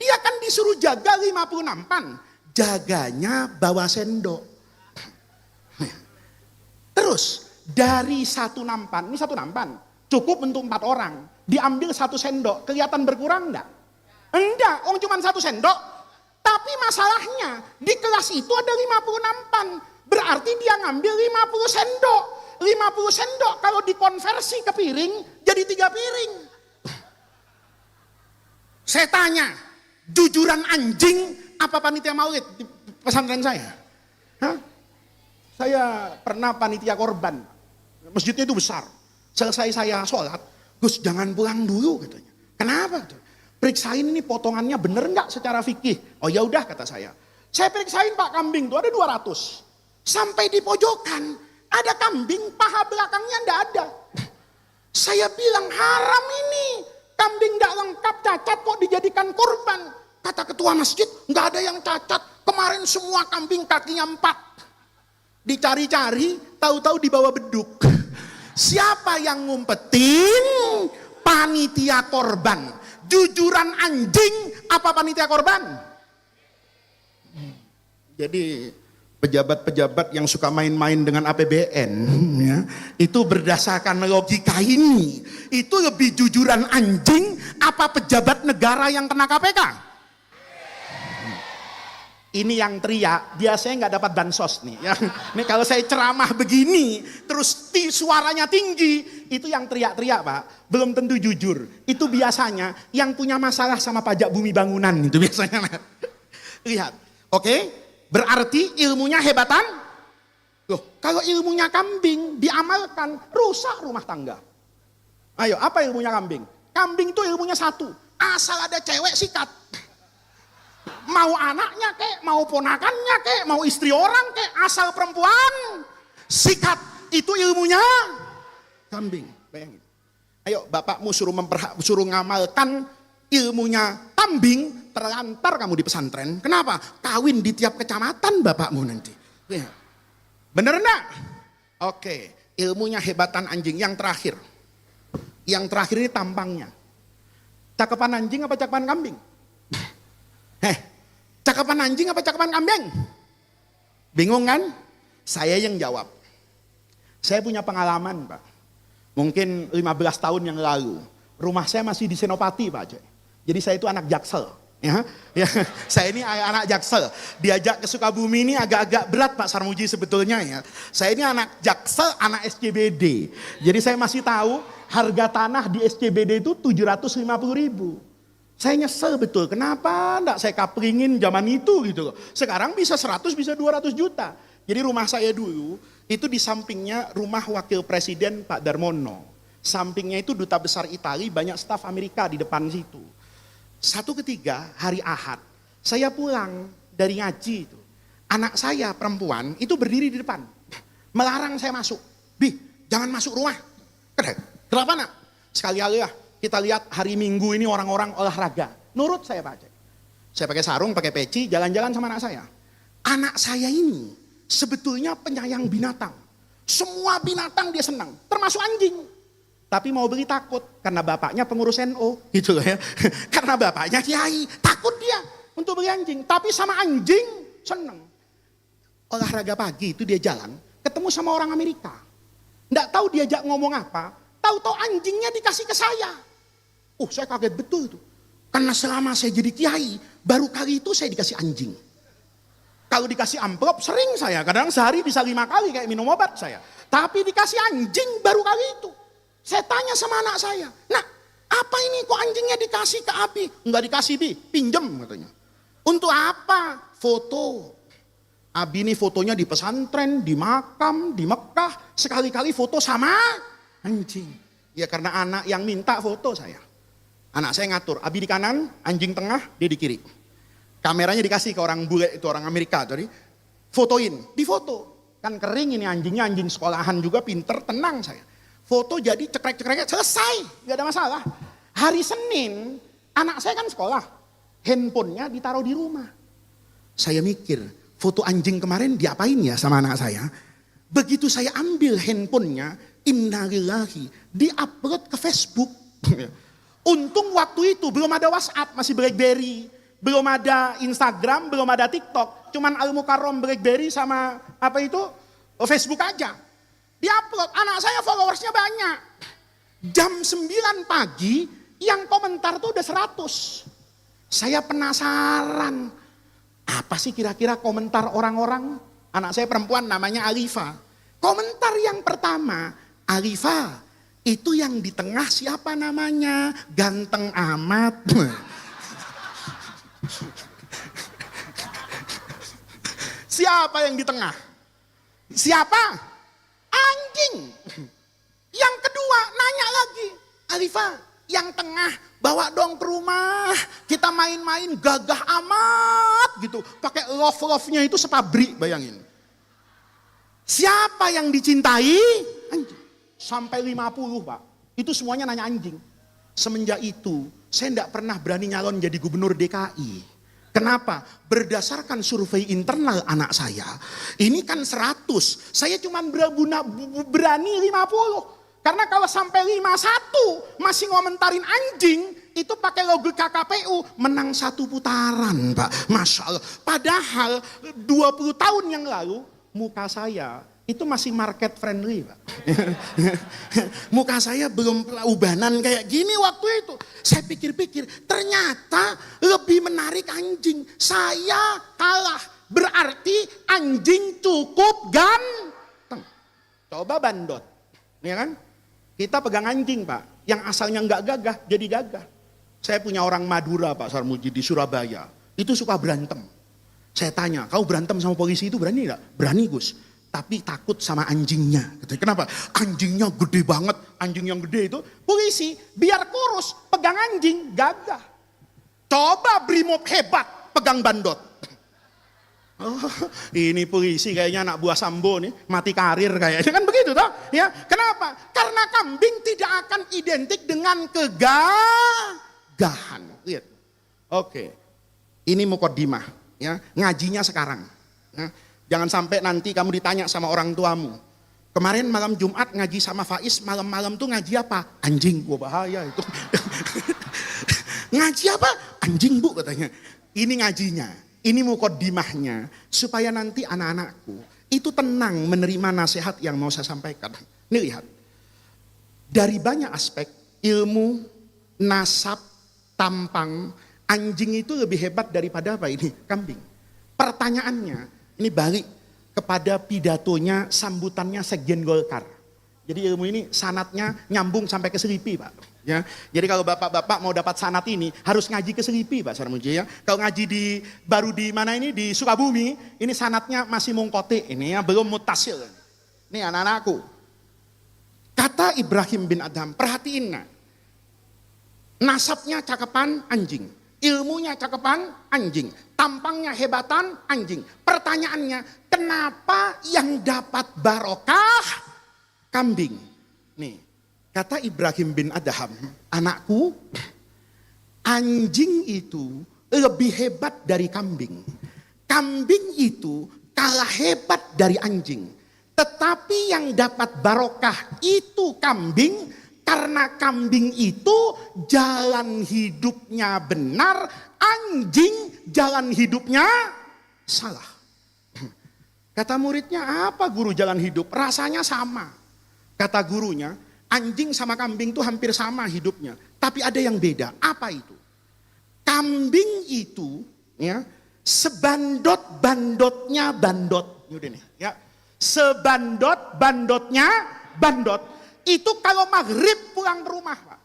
Dia kan disuruh jaga 50 nampan. Jaganya bawa sendok. Terus, dari satu nampan, ini satu nampan, cukup untuk 4 orang. Diambil 1 sendok, kelihatan berkurang enggak? Enggak, cuma 1 sendok. Tapi masalahnya, di kelas itu ada 50 nampan. Berarti dia ngambil 50 sendok. 50 sendok kalau dikonversi ke piring jadi 3 piring. Saya tanya, jujuran anjing apa panitia maulid di pesantren saya? Hah? Saya pernah panitia korban. Masjidnya itu besar. Selesai saya sholat, Gus jangan pulang dulu katanya. Kenapa? Periksain ini potongannya bener nggak secara fikih. Oh ya udah kata saya. Saya periksain Pak kambing tuh ada 200. Sampai di pojokan ada kambing paha belakangnya nggak ada. Saya bilang haram ini. Kambing nggak lengkap cacat kok dijadikan kurban. Kata ketua masjid nggak ada yang cacat. Kemarin semua kambing kakinya 4. Dicari-cari tahu-tahu dibawa beduk. Siapa yang ngumpetin? Panitia korban. Jujuran anjing apa panitia korban? Jadi pejabat-pejabat yang suka main-main dengan APBN ya, itu berdasarkan logika ini, itu lebih jujuran anjing apa pejabat negara yang kena KPK? Ini yang teriak biasanya nggak dapat bansos nih ya. Ini kalau saya ceramah begini terus suaranya tinggi, itu yang teriak-teriak Pak belum tentu jujur. Itu biasanya yang punya masalah sama pajak bumi bangunan itu biasanya. Lihat, oke? Berarti ilmunya hebatan? Loh, kalau ilmunya kambing diamalkan, rusak rumah tangga. Ayo, apa ilmunya kambing? Kambing itu ilmunya satu, asal ada cewek sikat. Mau anaknya kek, mau ponakannya kek, mau istri orang kek, asal perempuan sikat. Itu ilmunya kambing. Bayangin. Ayo, bapakmu suruh ngamalkan ilmunya kambing, terlantar kamu di pesantren. Kenapa? Kawin di tiap kecamatan bapakmu nanti. Ya. Bener enggak? Oke, ilmunya hebatan anjing. Yang terakhir. Yang terakhir ini tampangnya. Cakapan anjing apa cakapan kambing? Cakapan anjing apa cakapan kambing? Bingung kan? Saya yang jawab. Saya punya pengalaman Pak. Mungkin 15 tahun yang lalu. Rumah saya masih di Senopati Pak. Jadi saya itu anak Jaksel. Ya, saya ini anak Jaksel. Diajak ke Sukabumi ini agak-agak berat Pak Sarmuji sebetulnya ya. Saya ini anak Jaksel, anak SCBD. Jadi saya masih tahu harga tanah di SCBD itu 750.000. Saya nyesel betul. Kenapa enggak saya kaplingin zaman itu gitu loh. Sekarang bisa 100, bisa 200 juta. Jadi rumah saya dulu itu di sampingnya rumah wakil presiden Pak Darmono. Sampingnya itu duta besar Italia, banyak staf Amerika di depan situ. Satu ketiga hari Ahad, saya pulang dari ngaji itu. Anak saya perempuan itu berdiri di depan. Melarang saya masuk. Bi, jangan masuk rumah. Kenapa nak? Sekali-kali lah kita lihat hari Minggu ini orang-orang olahraga. Nurut saya Pak. Saya pakai sarung, pakai peci, jalan-jalan sama anak saya. Anak saya ini sebetulnya penyayang binatang. Semua binatang dia senang, termasuk anjing. Tapi mau beli takut karena bapaknya pengurus NU gitu loh ya. Karena bapaknya kiai, takut dia untuk beli anjing. Tapi sama anjing seneng. Olahraga pagi itu dia jalan, ketemu sama orang Amerika. Nggak tahu diajak ngomong apa, tahu-tahu anjingnya dikasih ke saya. Saya kaget betul itu. Karena selama saya jadi kiai, baru kali itu saya dikasih anjing. Kalau dikasih amplop sering saya, kadang sehari bisa 5 kali kayak minum obat saya. Tapi dikasih anjing baru kali itu. Saya tanya sama anak saya, nah apa ini kok anjingnya dikasih ke Abi? Enggak dikasih Bi, pinjem katanya. Untuk apa? Foto. Abi ini fotonya di pesantren, di makam, di Mekah. Sekali-kali foto sama anjing. Ya karena anak yang minta foto saya. Anak saya ngatur, Abi di kanan, anjing tengah, dia di kiri. Kameranya dikasih ke orang bule itu, orang Amerika tadi. Fotoin, difoto. Kan kering ini anjingnya, anjing sekolahan juga pinter, tenang saya. Foto jadi cekrek-cekrek selesai, gak ada masalah. Hari Senin, anak saya kan sekolah, handphonenya ditaruh di rumah. Saya mikir, foto anjing kemarin diapain ya sama anak saya? Begitu saya ambil handphonenya, innalillahi, di-upload ke Facebook. Untung waktu itu belum ada WhatsApp, masih BlackBerry. Belum ada Instagram, belum ada TikTok. Cuman Al-Mukarram, BlackBerry sama apa itu, Facebook aja. Di-upload, anak saya followersnya banyak. Jam 9 pagi, yang komentar tuh udah 100. Saya penasaran, apa sih kira-kira komentar orang-orang? Anak saya perempuan namanya Alifa. Komentar yang pertama, Alifa, itu yang di tengah siapa namanya? Ganteng amat. Siapa yang di tengah? Siapa? Anjing. Yang kedua Khalifah, yang tengah bawa dong ke rumah, kita main-main gagah amat gitu, pakai love-nya itu sepabrik, bayangin. Siapa yang dicintai? Anjing. Sampai 50 Pak, itu semuanya nanya anjing. Semenjak itu, saya tidak pernah berani nyalon jadi gubernur DKI. Kenapa? Berdasarkan survei internal anak saya, ini kan 100, saya cuma berani 50. Karena kalau sampai 51 masih ngomentarin anjing, itu pakai logo KKPU, menang 1 putaran Pak. Masya Allah. Padahal 20 tahun yang lalu, muka saya itu masih market friendly Pak. Muka saya belum ubanan kayak gini waktu itu. Saya pikir-pikir, ternyata lebih menarik anjing. Saya kalah, berarti anjing cukup ganteng. Coba bandot, ya kan? Kita pegang anjing Pak, yang asalnya nggak gagah jadi gagah. Saya punya orang Madura Pak Sarmuji di Surabaya, itu suka berantem. Saya tanya, kau berantem sama polisi itu berani nggak? Berani Gus, tapi takut sama anjingnya. Kenapa? Anjingnya gede banget, anjing yang gede itu polisi biar kurus, pegang anjing gagah. Coba brimob hebat, pegang bandot. Oh, ini polisi kayaknya anak buah Sambo nih, mati karir kayaknya, kan begitu toh? Ya, kenapa? Karena kambing tidak akan identik dengan kegagahan. Lihat. Oke. Ini mukaddimah, ya. Ngajinya sekarang. Ya. Jangan sampai nanti kamu ditanya sama orang tuamu. Kemarin malam Jumat ngaji sama Faiz, malam-malam tuh ngaji apa? Anjing, gua bahaya itu. Ngaji apa? Anjing Bu katanya. Ini ngajinya. Ini mukaddimahnya, supaya nanti anak-anakku itu tenang menerima nasihat yang mau saya sampaikan. Ini lihat, dari banyak aspek, ilmu, nasab, tampang, anjing itu lebih hebat daripada apa ini? Kambing. Pertanyaannya, ini balik kepada pidatonya, sambutannya Sekjen Golkar. Jadi ilmu ini sanatnya nyambung sampai ke Selipi Pak. Ya, jadi kalau bapak-bapak mau dapat sanat ini harus ngaji ke Selipi Pak Sarmuji ya. Kalau ngaji baru di mana ini di Sukabumi, ini sanatnya masih mungkote ini ya, belum mutasil. Ini anak-anakku. Kata Ibrahim bin Adham, perhatiin nah. Nasabnya cakepan anjing, ilmunya cakepan anjing, tampangnya hebatan anjing. Pertanyaannya, kenapa yang dapat barokah kambing? Nih. Kata Ibrahim bin Adham, anakku, anjing itu lebih hebat dari kambing. Kambing itu kalah hebat dari anjing. Tetapi yang dapat barokah itu kambing, karena kambing itu jalan hidupnya benar, anjing jalan hidupnya salah. Kata muridnya, apa guru jalan hidup? Rasanya sama. Kata gurunya, anjing sama kambing itu hampir sama hidupnya, tapi ada yang beda. Apa itu? Kambing itu, ya, sebandot-bandotnya bandot. Udah nih, ya, sebandot-bandotnya bandot. Itu kalau maghrib pulang ke rumah, Pak.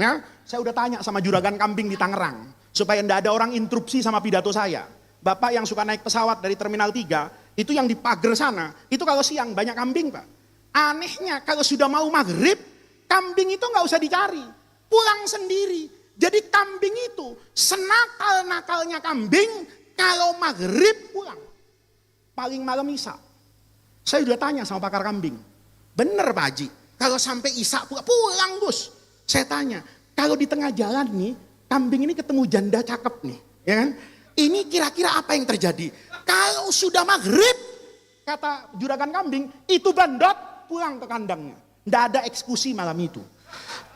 Ya, saya udah tanya sama juragan kambing di Tangerang, supaya ndak ada orang interupsi sama pidato saya. Bapak yang suka naik pesawat dari Terminal 3, itu yang di pagar sana, itu kalau siang banyak kambing Pak. Anehnya kalau sudah mau maghrib, kambing itu nggak usah dicari, pulang sendiri. Jadi kambing itu senakal-nakalnya kambing kalau maghrib pulang, paling malam Isya. Saya udah tanya sama pakar kambing, bener Pak Haji, kalau sampai Isya pulang Gus. Saya tanya, kalau di tengah jalan nih, kambing ini ketemu janda cakep nih, ya kan? Ini kira-kira apa yang terjadi? Kalau sudah maghrib, kata juragan kambing, itu bandot pulang ke kandangnya. Nggak ada eksekusi malam itu.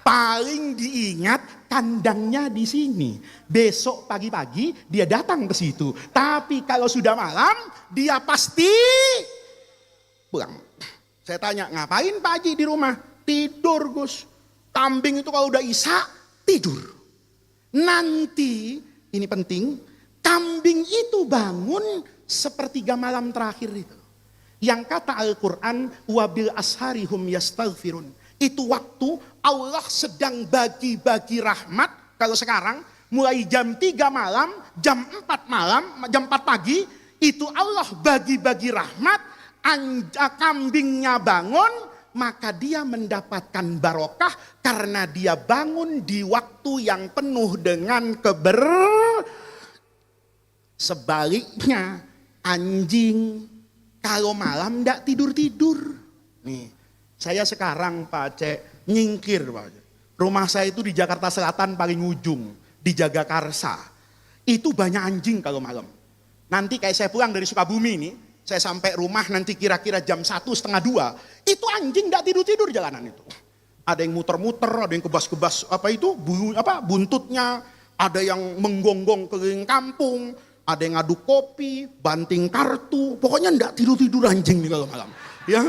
Paling diingat kandangnya di sini. Besok pagi-pagi dia datang ke situ. Tapi kalau sudah malam, dia pasti pulang. Saya tanya, ngapain Pak Haji di rumah? Tidur Gus. Kambing itu kalau udah Isya, tidur. Nanti, ini penting, kambing itu bangun sepertiga malam terakhir itu. Yang kata Al-Quran, wabil asharihum yastaghfirun. Itu waktu Allah sedang bagi-bagi rahmat. Kalau sekarang, mulai jam 3 malam, jam 4 malam, jam 4 pagi, itu Allah bagi-bagi rahmat. Kambingnya bangun, maka dia mendapatkan barokah karena dia bangun di waktu yang penuh dengan Sebaliknya anjing kalau malam tidak tidur-tidur. Nih, saya sekarang Pak Aceh nyingkir Pak Aceh. Rumah saya itu di Jakarta Selatan paling ujung, di Jagakarsa. Itu banyak anjing kalau malam. Nanti kayak saya pulang dari Sukabumi nih, saya sampai rumah nanti kira-kira jam 1:30, itu anjing tidak tidur-tidur jalanan itu. Ada yang muter-muter, ada yang kebas-kebas buntutnya, ada yang menggonggong keliling kampung, ada yang ngadu kopi, banting kartu, pokoknya tidak tidur-tidur anjing nih kalau malam. Ya,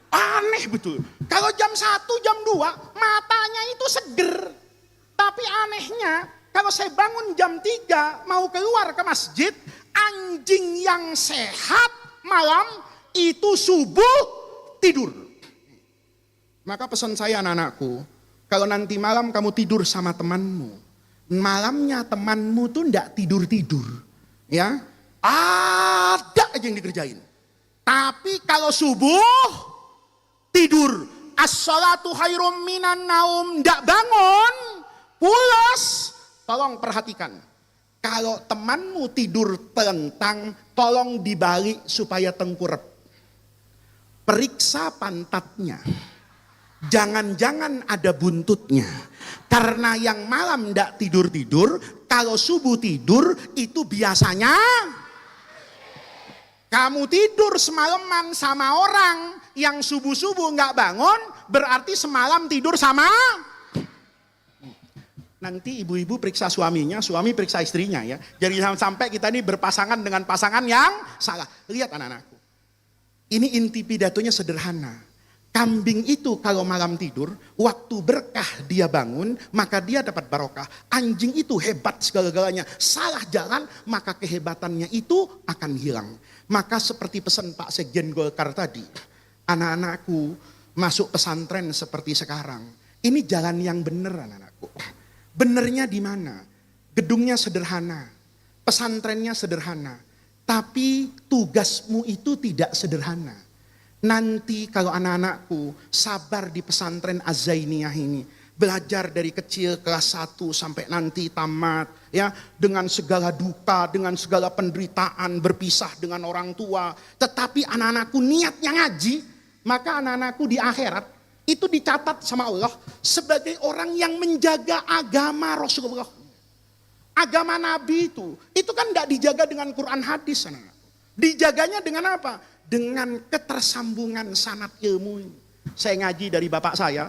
aneh betul. Kalau jam 1, jam 2, matanya itu seger. Tapi anehnya, kalau saya bangun jam 3, mau keluar ke masjid, anjing yang sehat malam itu subuh tidur. Maka pesan saya anak-anakku, kalau nanti malam kamu tidur sama temanmu, malamnya temanmu tuh tidak tidur-tidur. Ya, ada aja yang dikerjain. Tapi kalau subuh tidur, as-salatu khairum minan naum, ndak bangun, pulas. Tolong perhatikan. Kalau temanmu tidur telentang, tolong dibalik supaya tengkurap. Periksa pantatnya. Jangan-jangan ada buntutnya. Karena yang malam ndak tidur-tidur, kalau subuh tidur itu biasanya kamu tidur semalaman sama orang yang subuh-subuh nggak bangun, berarti semalam tidur sama. Nanti ibu-ibu periksa suaminya, suami periksa istrinya ya. Jadi jangan sampai kita ini berpasangan dengan pasangan yang salah. Lihat anak-anakku. Ini inti pidatonya sederhana. Kambing itu kalau malam tidur, waktu berkah dia bangun, maka dia dapat barokah. Anjing itu hebat segala-galanya. Salah jalan, maka kehebatannya itu akan hilang. Maka seperti pesan Pak Sekjen Golkar tadi, anak-anakku masuk pesantren seperti sekarang. Ini jalan yang benar anak-anakku. Benernya di mana? Gedungnya sederhana, pesantrennya sederhana. Tapi tugasmu itu tidak sederhana. Nanti kalau anak-anakku sabar di pesantren Az-Zainiyah ini, belajar dari kecil kelas 1 sampai nanti tamat ya, dengan segala duka, dengan segala penderitaan, berpisah dengan orang tua, tetapi anak-anakku niatnya ngaji, maka anak-anakku di akhirat itu dicatat sama Allah sebagai orang yang menjaga agama Rasulullah. Agama Nabi itu kan tidak dijaga dengan Quran hadis, anak-anak. Dijaganya dengan apa? Dengan ketersambungan sanad ilmu. Saya ngaji dari bapak saya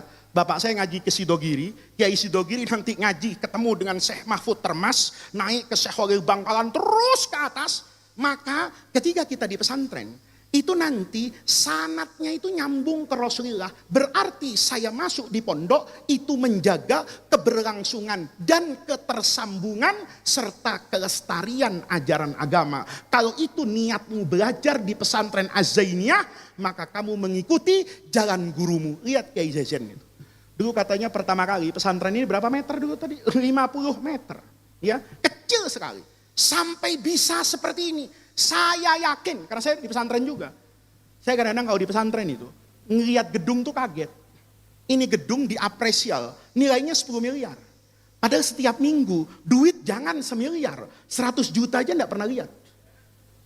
ngaji ke Sidogiri, Kiai Sidogiri nanti ngaji ketemu dengan Syekh Mahfud Termas, naik ke Syekh Khalil Bangkalan terus ke atas. Maka ketika kita di pesantren, itu nanti sanatnya itu nyambung ke Rasulullah. Berarti saya masuk di pondok itu menjaga keberlangsungan dan ketersambungan serta kelestarian ajaran agama. Kalau itu niatmu belajar di pesantren Az-Zainiyah, maka kamu mengikuti jalan gurumu. Lihat Kiai Zazen itu. Dulu katanya pertama kali pesantren ini berapa meter dulu tadi? 50 meter. Ya, kecil sekali. Sampai bisa seperti ini. Saya yakin, karena saya di pesantren juga. Saya kadang-kadang kalau di pesantren itu, ngelihat gedung tuh kaget. Ini gedung diapresial, nilainya 10 miliar. Padahal setiap minggu, duit jangan semiliar. 100 juta aja enggak pernah lihat.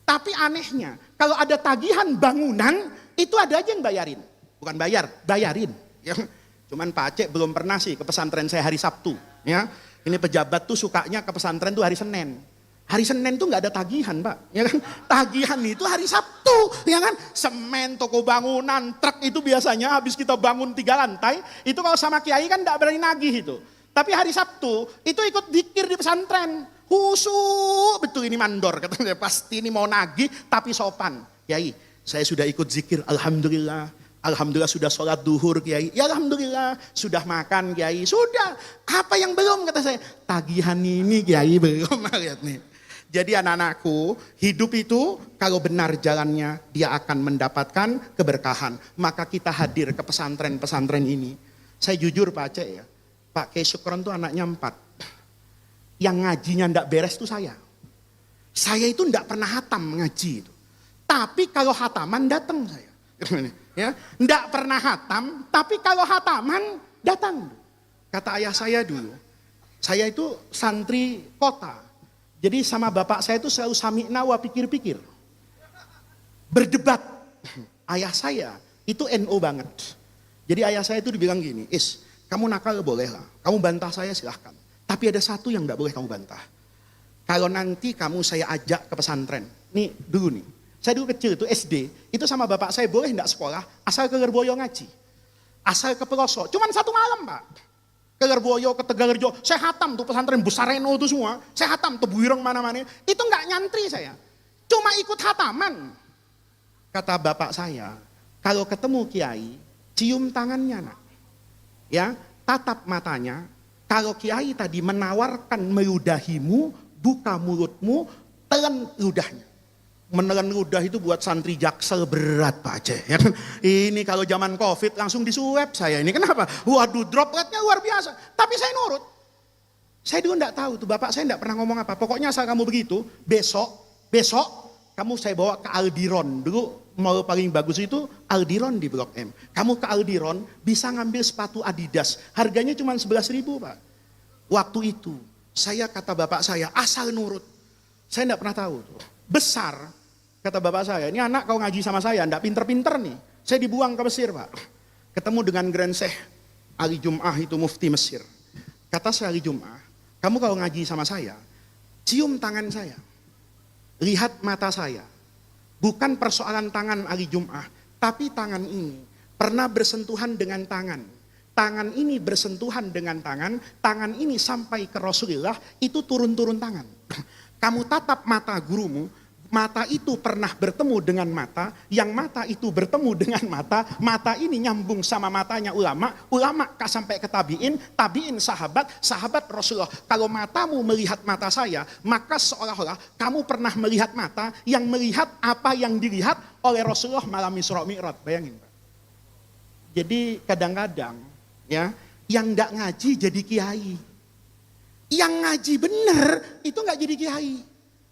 Tapi anehnya, kalau ada tagihan bangunan, itu ada aja yang bayarin. Bukan bayar, bayarin. Ya. Cuman Pak Aceh belum pernah sih ke pesantren saya hari Sabtu. Ya. Ini pejabat tuh sukanya ke pesantren tuh hari Senin. Hari Senin tuh nggak ada tagihan Pak, ya kan? Tagihan itu hari Sabtu, ya kan? Semen, toko bangunan, truk itu biasanya habis kita bangun 3 lantai, itu kalau sama kiai kan nggak berani nagih itu. Tapi hari Sabtu itu ikut zikir di pesantren, khusyuk betul ini mandor katanya, pasti ini mau nagih tapi sopan. Kiai, saya sudah ikut zikir, alhamdulillah. Alhamdulillah sudah sholat duhur Kiai, ya alhamdulillah sudah makan Kiai, sudah. Apa yang belum kata saya? Tagihan ini Kiai belum, lihat nih. Jadi anak-anakku, hidup itu kalau benar jalannya dia akan mendapatkan keberkahan. Maka kita hadir ke pesantren-pesantren ini. Saya jujur Pak Aceh ya, Pak Kiai Syukron tuh anaknya 4. Yang ngajinya ndak beres tuh saya. Saya itu ndak pernah hatam ngaji itu. Tapi kalau hataman datang saya. Ya, enggak pernah hatam, tapi kalau hataman datang. Kata ayah saya dulu, saya itu santri kota. Jadi sama bapak saya itu selalu sami'na wa pikir-pikir. Berdebat. Ayah saya itu NO banget. Jadi ayah saya itu dibilang gini, kamu nakal boleh lah, kamu bantah saya silahkan. Tapi ada satu yang enggak boleh kamu bantah. Kalau nanti kamu saya ajak ke pesantren, nih dulu nih, saya dulu kecil itu SD, itu sama bapak saya boleh enggak sekolah, asal ke Lirboyo ngaji. Asal ke Pelosok, cuman 1 malam Pak. Ke Lirboyo, ke Tegalrejo, saya hatam tuh pesantren Busareno itu semua, saya hatam tuh Buireng mana-mana, itu enggak nyantri saya. Cuma ikut hataman. Kata bapak saya, kalau ketemu kiai, cium tangannya nak. Ya, tatap matanya, kalau kiai tadi menawarkan meludahimu, buka mulutmu, telan ludahnya. Menelan ludah itu buat santri Jaksel berat Pak Aceh. Ya kan? Ini kalau zaman Covid langsung disuap saya ini. Kenapa? Waduh, dropletnya luar biasa. Tapi saya nurut. Saya dulu enggak tahu tuh, bapak saya enggak pernah ngomong apa. Pokoknya asal kamu begitu, besok kamu saya bawa ke Aldiron. Dulu mall paling bagus itu Aldiron di Blok M. Kamu ke Aldiron bisa ngambil sepatu Adidas. Harganya cuma 11.000 Pak. Waktu itu saya kata bapak saya asal nurut. Saya enggak pernah tahu tuh. Besar, kata bapak saya, ini anak kau ngaji sama saya, enggak pinter-pinter nih. Saya dibuang ke Mesir Pak. Ketemu dengan Grand Syekh Ali Jum'ah itu mufti Mesir. Kata Syekh Ali Jum'ah, kamu kalau ngaji sama saya, cium tangan saya. Lihat mata saya. Bukan persoalan tangan Ali Jum'ah, tapi tangan ini pernah bersentuhan dengan tangan. Tangan ini bersentuhan dengan tangan ini sampai ke Rasulullah, itu turun-turun tangan. Kamu tatap mata gurumu, mata itu pernah bertemu dengan mata, yang mata itu bertemu dengan mata ini nyambung sama matanya ulama sampai ke tabiin sahabat Rasulullah. Kalau matamu melihat mata saya, maka seolah-olah kamu pernah melihat mata yang melihat apa yang dilihat oleh Rasulullah malam Isra Mi'raj. Bayangin Pak. Jadi kadang-kadang ya, yang enggak ngaji jadi kiai. Yang ngaji benar itu enggak jadi kiai.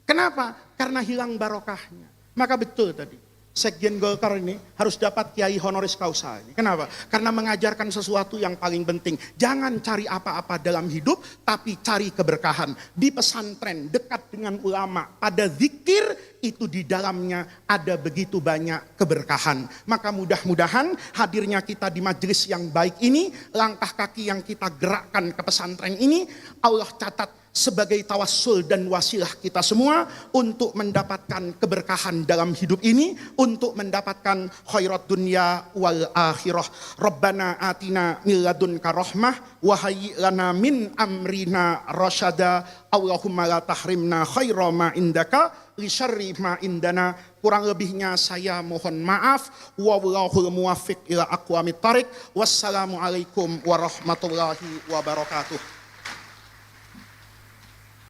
Kenapa? Karena hilang barokahnya. Maka betul tadi, Sekjen Golkar ini harus dapat kiai honoris causa. Kenapa? Karena mengajarkan sesuatu yang paling penting. Jangan cari apa-apa dalam hidup, tapi cari keberkahan. Di pesantren, dekat dengan ulama, ada zikir, itu di dalamnya ada begitu banyak keberkahan. Maka mudah-mudahan hadirnya kita di majelis yang baik ini, langkah kaki yang kita gerakkan ke pesantren ini, Allah catat sebagai tawassul dan wasilah kita semua untuk mendapatkan keberkahan dalam hidup ini, untuk mendapatkan khairat dunya wal akhirah. Rabbana atina min ladunka rahmah wa hayyi lana min amrina rasyada. Allahumma la tahrimna khaira ma indaka li syarri ma indana. Kurang lebihnya saya mohon maaf. Wallahul muwaffiq ila aqwamit thariq. Wassalamualaikum warahmatullahi wabarakatuh.